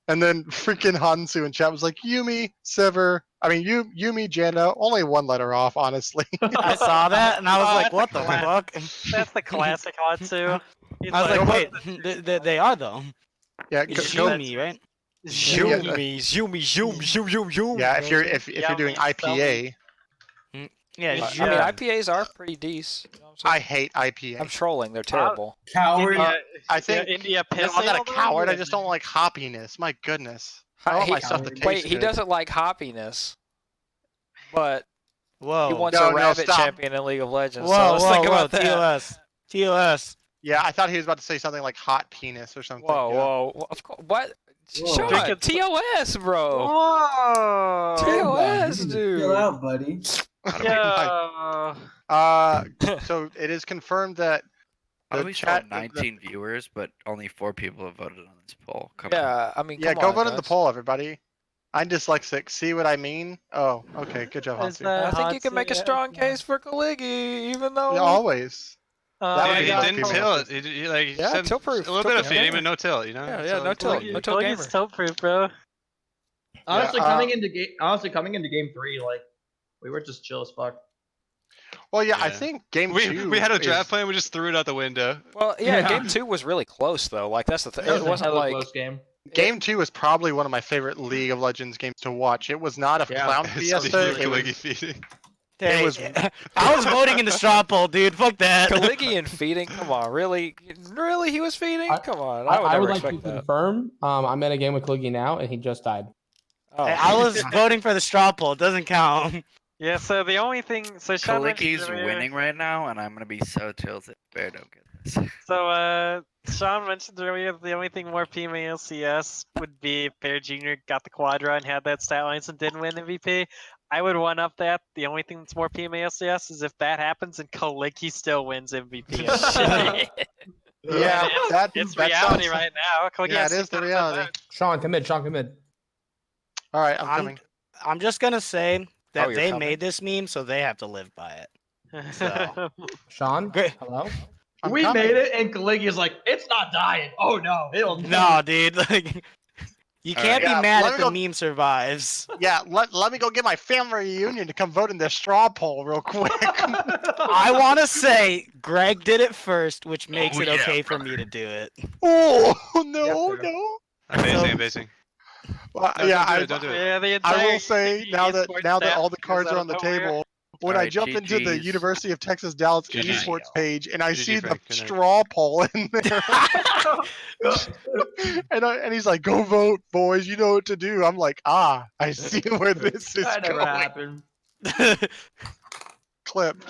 Speaker 2: And then freaking Hansu in chat was like, Yumi, Sivir. I mean, Yumi, Janna, only one letter off, honestly.
Speaker 4: I saw that, and I was
Speaker 1: Oh,
Speaker 4: like,
Speaker 1: that's
Speaker 4: what
Speaker 1: a
Speaker 4: the
Speaker 1: class-
Speaker 4: fuck?
Speaker 1: That's the classic Hansu. He's
Speaker 4: I was like,
Speaker 1: what
Speaker 4: wait, they are though.
Speaker 2: yeah,
Speaker 4: It's
Speaker 2: go,
Speaker 4: Yumi, right?
Speaker 3: Zoom, zoom, zoom.
Speaker 2: yeah. If you're doing
Speaker 1: Yummy,
Speaker 2: IPA,
Speaker 4: Yeah,
Speaker 3: I
Speaker 4: it's
Speaker 3: mean,
Speaker 4: Yumi.
Speaker 3: IPAs are pretty decent. You know what
Speaker 2: I
Speaker 3: I'm saying?
Speaker 2: hate IPA.
Speaker 3: I'm trolling. They're terrible.
Speaker 10: Coward.
Speaker 2: I think
Speaker 1: India
Speaker 2: no,
Speaker 1: pissing.
Speaker 2: I'm not a
Speaker 1: all over
Speaker 2: coward. I
Speaker 1: you?
Speaker 2: just don't like hoppiness. My goodness. I want
Speaker 3: He-
Speaker 2: my stuff to taste
Speaker 3: Wait, he
Speaker 2: good.
Speaker 3: doesn't like hoppiness, but
Speaker 4: Whoa.
Speaker 3: he wants
Speaker 2: No,
Speaker 3: a
Speaker 2: no,
Speaker 3: rabbit
Speaker 2: stop.
Speaker 3: champion in League of Legends.
Speaker 4: Whoa,
Speaker 3: so let's
Speaker 4: whoa,
Speaker 3: think
Speaker 4: whoa,
Speaker 3: about that.
Speaker 4: TOS. TOS.
Speaker 2: Yeah, I thought he was about to say something like hot penis or something.
Speaker 3: Whoa,
Speaker 2: yeah.
Speaker 3: whoa, of course. What?
Speaker 10: Whoa.
Speaker 3: Sean,
Speaker 1: Drinking-
Speaker 3: TOS, bro.
Speaker 1: Whoa.
Speaker 3: TOS,
Speaker 10: Chill
Speaker 3: dude.
Speaker 10: out, buddy.
Speaker 1: Yo.
Speaker 2: So it is confirmed that
Speaker 6: How do
Speaker 2: the
Speaker 6: we still
Speaker 2: chat.
Speaker 6: have 19 viewers, but only 4 people have voted on this poll? Come on.
Speaker 3: Yeah, I mean,
Speaker 2: Yeah,
Speaker 3: come
Speaker 2: go
Speaker 3: on,
Speaker 2: vote in the
Speaker 3: guys.
Speaker 2: poll, everybody. I'm dyslexic. See what I mean? Oh, okay. Good job,
Speaker 1: Is
Speaker 2: Hansu.
Speaker 1: that
Speaker 3: I think you can
Speaker 1: Hansu?
Speaker 3: make a strong case for Kalighi, even though.
Speaker 2: Yeah, always.
Speaker 1: Oh,
Speaker 8: Dude,
Speaker 2: my
Speaker 8: he
Speaker 2: God.
Speaker 8: didn't tilt it. He like he
Speaker 3: Yeah,
Speaker 8: said
Speaker 3: tilt proof.
Speaker 8: a little bit of
Speaker 3: Tilt proof.
Speaker 8: feeding, but no tilt. You know.
Speaker 3: Yeah,
Speaker 8: So
Speaker 3: yeah, no
Speaker 8: it's
Speaker 3: tilt.
Speaker 8: like-
Speaker 3: No tilt gamer.
Speaker 1: Kalighi's tilt proof, bro.
Speaker 5: Honestly,
Speaker 2: Yeah,
Speaker 5: coming into game 3, like we were just chill as fuck.
Speaker 2: Well, yeah, I
Speaker 8: Yeah.
Speaker 2: think game 2.
Speaker 8: We had a
Speaker 2: is-
Speaker 8: draft plan. We just threw it out the window.
Speaker 3: Well, yeah,
Speaker 5: Yeah.
Speaker 3: game 2 was really close though. Like that's the thing.
Speaker 5: That was
Speaker 3: It
Speaker 5: a
Speaker 3: wasn't
Speaker 5: hella
Speaker 3: like
Speaker 5: close game.
Speaker 2: Game 2 was probably one of my favorite League of Legends games to watch. It was not a
Speaker 5: Yeah.
Speaker 2: clown
Speaker 8: It's
Speaker 2: fiesta. It
Speaker 8: Kaligi
Speaker 2: was,
Speaker 8: feeding.
Speaker 4: Hey,
Speaker 2: was-
Speaker 4: I was voting in the straw poll, dude. Fuck that.
Speaker 3: Kalighi and feeding. Come on, really, really, he was feeding.
Speaker 7: I-
Speaker 3: Come on,
Speaker 7: I,
Speaker 3: I would
Speaker 7: I
Speaker 3: never
Speaker 7: would like to
Speaker 3: expect that.
Speaker 7: confirm. I'm in a game with Kalighi now, and he just died.
Speaker 3: Oh.
Speaker 4: Hey, I was voting for the straw poll. It doesn't count.
Speaker 1: Yeah, so the only thing, so Sean mentioned
Speaker 6: Kaliki's
Speaker 1: earlier-
Speaker 6: winning right now, and I'm gonna be so tilted. Bear don't get this.
Speaker 1: So, Sean mentioned earlier the only thing more PMALCS would be if Bear Jr. got the quadra and had that stat lines and didn't win MVP. I would one up that. The only thing that's more PMALCS is if that happens and Kaliki still wins MVP.
Speaker 2: Yeah,
Speaker 1: It's
Speaker 2: that
Speaker 1: reality
Speaker 2: sounds-
Speaker 1: right now. Kaliki
Speaker 2: Yeah,
Speaker 1: has
Speaker 2: it is the
Speaker 1: 6%
Speaker 2: reality.
Speaker 1: votes.
Speaker 7: Sean, come in. Sean, come in.
Speaker 2: All right, I'm coming.
Speaker 4: I'm just gonna say that
Speaker 3: you're
Speaker 4: they
Speaker 3: coming?
Speaker 4: made this meme, so they have to live by it. So.
Speaker 7: Sean,
Speaker 4: Great.
Speaker 7: hello.
Speaker 2: I'm
Speaker 5: we
Speaker 2: coming.
Speaker 5: made it, and Kaligi is like, it's not dying. Oh no, it'll
Speaker 4: No, dude. Like, you can't
Speaker 2: Yeah,
Speaker 4: be mad
Speaker 2: let
Speaker 4: if
Speaker 2: me
Speaker 4: the
Speaker 2: go-
Speaker 4: meme survives.
Speaker 2: Yeah, let me go get my family reunion to come vote in this straw poll real quick.
Speaker 4: I want to say Greg did it first, which makes
Speaker 6: Oh,
Speaker 4: it
Speaker 6: yeah,
Speaker 4: okay for
Speaker 6: brother.
Speaker 4: me to do it.
Speaker 2: Oh no,
Speaker 5: Yes, sir.
Speaker 2: no.
Speaker 8: I'm basing, I'm basing.
Speaker 2: Well,
Speaker 8: No,
Speaker 2: yeah,
Speaker 8: don't do it.
Speaker 1: Yeah, the
Speaker 2: I
Speaker 1: entire
Speaker 2: will say now that
Speaker 1: esports
Speaker 2: all the
Speaker 1: stat
Speaker 2: cards
Speaker 1: is
Speaker 2: are
Speaker 1: out
Speaker 2: on the
Speaker 1: of nowhere.
Speaker 2: table, when I
Speaker 6: Alright,
Speaker 2: jump into the
Speaker 6: GGs.
Speaker 2: University of Texas Dallas
Speaker 8: GG.
Speaker 2: esports page and I
Speaker 8: GG,
Speaker 2: see
Speaker 8: Frank.
Speaker 2: the
Speaker 8: Good night.
Speaker 2: straw poll in there, and he's like, "Go vote, boys! You know what to do." I'm like, "Ah, I see where this is
Speaker 5: that never
Speaker 2: going."
Speaker 5: happened.
Speaker 2: Clip.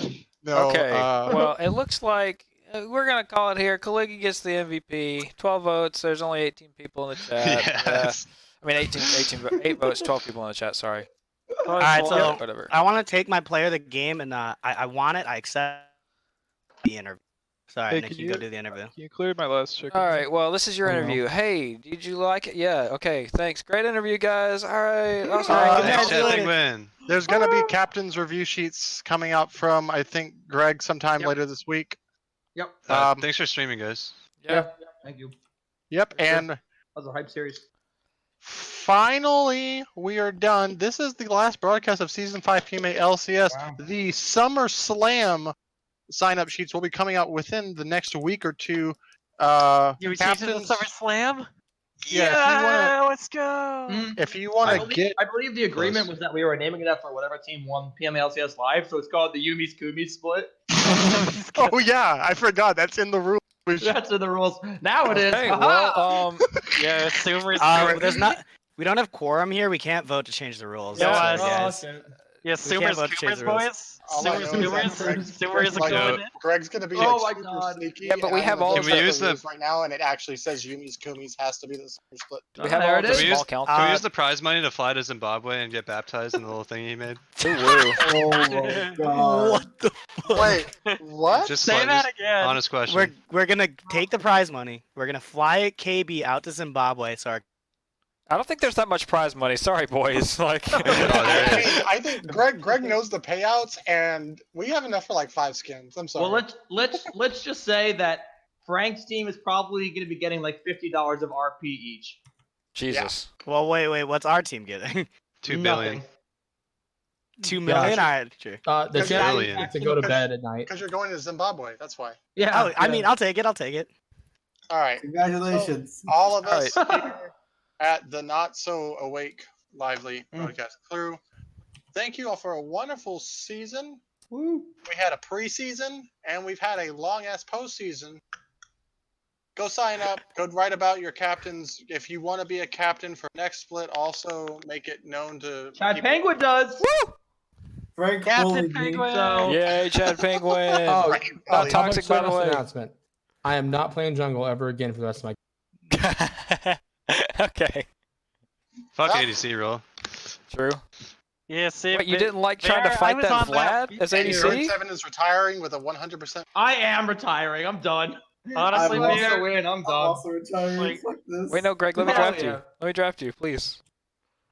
Speaker 2: No.
Speaker 3: Okay. Well, it looks like we're gonna call it here. Kaliki gets the MVP. 12 votes. There's only 18 people in the chat.
Speaker 8: Yes.
Speaker 3: I mean, 8 votes, 12 people in the chat. Sorry.
Speaker 4: All right, so
Speaker 3: Whatever.
Speaker 4: I want to take my player of the game, and I want it. I accept the interview. Sorry,
Speaker 9: Hey,
Speaker 4: Nick,
Speaker 9: can
Speaker 4: you go
Speaker 9: you-
Speaker 4: do the interview.
Speaker 9: You cleared my last chicken.
Speaker 3: All right. Well, this is your
Speaker 7: I know.
Speaker 3: interview. Hey, did you like it? Yeah. Okay. Thanks. Great interview, guys. All right. Awesome.
Speaker 4: All right,
Speaker 3: Good
Speaker 8: Thanks,
Speaker 3: night.
Speaker 8: Chad
Speaker 4: Congratulations.
Speaker 8: Penguin.
Speaker 2: There's gonna be captain's review sheets coming out from I think Greg sometime
Speaker 5: Yep.
Speaker 2: later this week.
Speaker 5: Yep.
Speaker 2: Thanks
Speaker 8: for streaming, guys.
Speaker 3: Yeah.
Speaker 5: Thank you.
Speaker 2: Yep,
Speaker 5: Sure.
Speaker 2: and
Speaker 5: That was a hype series.
Speaker 2: finally, we are done. This is the last broadcast of Season 5 PMA LCS.
Speaker 5: Wow.
Speaker 2: The Summer Slam sign-up sheets will be coming out within the next week or two.
Speaker 1: You changing the Summer Slam?
Speaker 2: Yeah, if you wanna-
Speaker 1: let's go.
Speaker 2: if you want to get...
Speaker 5: I believe the agreement
Speaker 8: Close.
Speaker 5: was that we were naming it after whatever team won PMLCS Live, so it's called the Yumi's Kumi split.
Speaker 2: Oh, yeah, I forgot. That's in the rules.
Speaker 5: That's in the rules. Now it is.
Speaker 3: Hey,
Speaker 5: Haha!
Speaker 3: well,
Speaker 1: Yeah, Sumer's
Speaker 4: There's not. We don't have quorum here. We can't vote to change the rules.
Speaker 1: Yeah,
Speaker 4: Sorry,
Speaker 1: oh,
Speaker 4: guys.
Speaker 1: yeah, Sumer's
Speaker 4: vote to change
Speaker 1: Coomers,
Speaker 4: the rules.
Speaker 1: boys.
Speaker 2: All I
Speaker 1: Sumer's
Speaker 2: know is that
Speaker 1: Coomers.
Speaker 2: Greg's-
Speaker 1: Sumer is a
Speaker 2: Greg's
Speaker 1: going.
Speaker 2: like- Greg's gonna be
Speaker 5: Oh
Speaker 2: like
Speaker 5: my
Speaker 2: super
Speaker 5: God.
Speaker 2: sneaky.
Speaker 3: Yeah, but we
Speaker 2: and
Speaker 3: have
Speaker 2: I'm
Speaker 3: all
Speaker 2: looking
Speaker 8: Can we
Speaker 2: at
Speaker 8: use the-
Speaker 2: rules right now, and it actually says Yumi's Kumi's has to be the super split.
Speaker 3: Do we have
Speaker 5: There
Speaker 3: all
Speaker 5: it
Speaker 3: the
Speaker 5: is.
Speaker 8: Can we
Speaker 3: small
Speaker 8: use-
Speaker 3: count?
Speaker 8: Can we use the prize money to fly to Zimbabwe and get baptized in the little thing he made?
Speaker 3: Ooh, woo.
Speaker 10: Oh my god.
Speaker 4: What the fuck?
Speaker 2: Wait, what?
Speaker 8: Just
Speaker 1: Say
Speaker 8: fly-
Speaker 1: that
Speaker 8: just
Speaker 1: again.
Speaker 8: honest question.
Speaker 4: We're gonna take the prize money. We're gonna fly KB out to Zimbabwe. So our
Speaker 3: I don't think there's that much prize money. Sorry, boys. Like,
Speaker 8: Oh, there is.
Speaker 2: I think Greg knows the payouts, and we have enough for like 5 skins. I'm sorry.
Speaker 5: Well, let's just say that Frank's team is probably going to be getting like $50 of RP each.
Speaker 3: Jesus.
Speaker 4: well, wait. What's our team getting?
Speaker 8: 2 billion.
Speaker 5: Nothing.
Speaker 4: 2 million. All right, sure.
Speaker 7: The
Speaker 2: Because
Speaker 7: champion
Speaker 8: billion.
Speaker 7: needs to go to bed at night.
Speaker 2: Because you're going to Zimbabwe. That's why.
Speaker 5: Yeah.
Speaker 4: Oh, I mean, I'll take it. I'll take it.
Speaker 2: All right.
Speaker 10: Congratulations.
Speaker 2: All of
Speaker 3: All
Speaker 2: us here at the Not So Awake Lively broadcast crew, thank you all for a wonderful season.
Speaker 5: Woo.
Speaker 2: We had a preseason, and we've had a long-ass postseason. Go sign up. Go write about your captains. If you want to be a captain for next split, also make it known to
Speaker 5: Chad
Speaker 2: people.
Speaker 5: Penguin does.
Speaker 10: Frank
Speaker 1: Captain
Speaker 10: bullied me.
Speaker 1: Penguin.
Speaker 5: So
Speaker 3: Yay, Chad Penguin.
Speaker 7: Oh,
Speaker 2: Right.
Speaker 3: Not
Speaker 2: Oh,
Speaker 3: toxic, by the
Speaker 7: bonus
Speaker 3: way.
Speaker 7: announcement. I am not playing jungle ever again for the rest of my.
Speaker 3: Okay.
Speaker 8: Fuck
Speaker 2: Ah.
Speaker 8: ADC, roll.
Speaker 3: True.
Speaker 1: Yeah, see,
Speaker 3: Wait, you didn't like trying to
Speaker 1: Bear, I
Speaker 3: fight
Speaker 1: was
Speaker 3: that
Speaker 1: on that
Speaker 3: Vlad as
Speaker 2: And Jordan
Speaker 3: ADC?
Speaker 2: 7 is retiring with a 100%.
Speaker 5: I am retiring. I'm done.
Speaker 1: honestly,
Speaker 10: I'm
Speaker 5: I'm
Speaker 10: also-
Speaker 1: Bear,
Speaker 5: also in. I'm
Speaker 10: I'm
Speaker 5: done.
Speaker 10: also retiring.
Speaker 1: Like-
Speaker 10: Fuck this.
Speaker 3: Wait, no, Greg, let me
Speaker 5: Hell
Speaker 3: draft
Speaker 5: yeah.
Speaker 3: you. Let me draft you, please.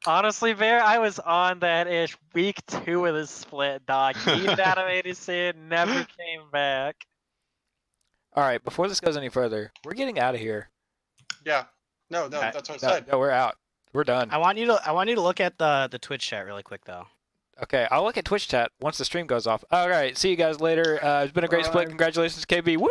Speaker 1: honestly, Bear, I was on that ish week 2 of the split, dog. Yeeted out of ADC, never came back.
Speaker 3: All right, before this goes any further, we're getting out of here.
Speaker 2: Yeah. No, that's what I
Speaker 3: No,
Speaker 2: said.
Speaker 3: no, we're out. We're done.
Speaker 4: I want you to look at the Twitch chat really quick though.
Speaker 3: Okay, I'll look at Twitch chat once the stream goes off. All right, see you guys later. It's been a great split.
Speaker 5: Bye.
Speaker 3: Congratulations, KB. Woo!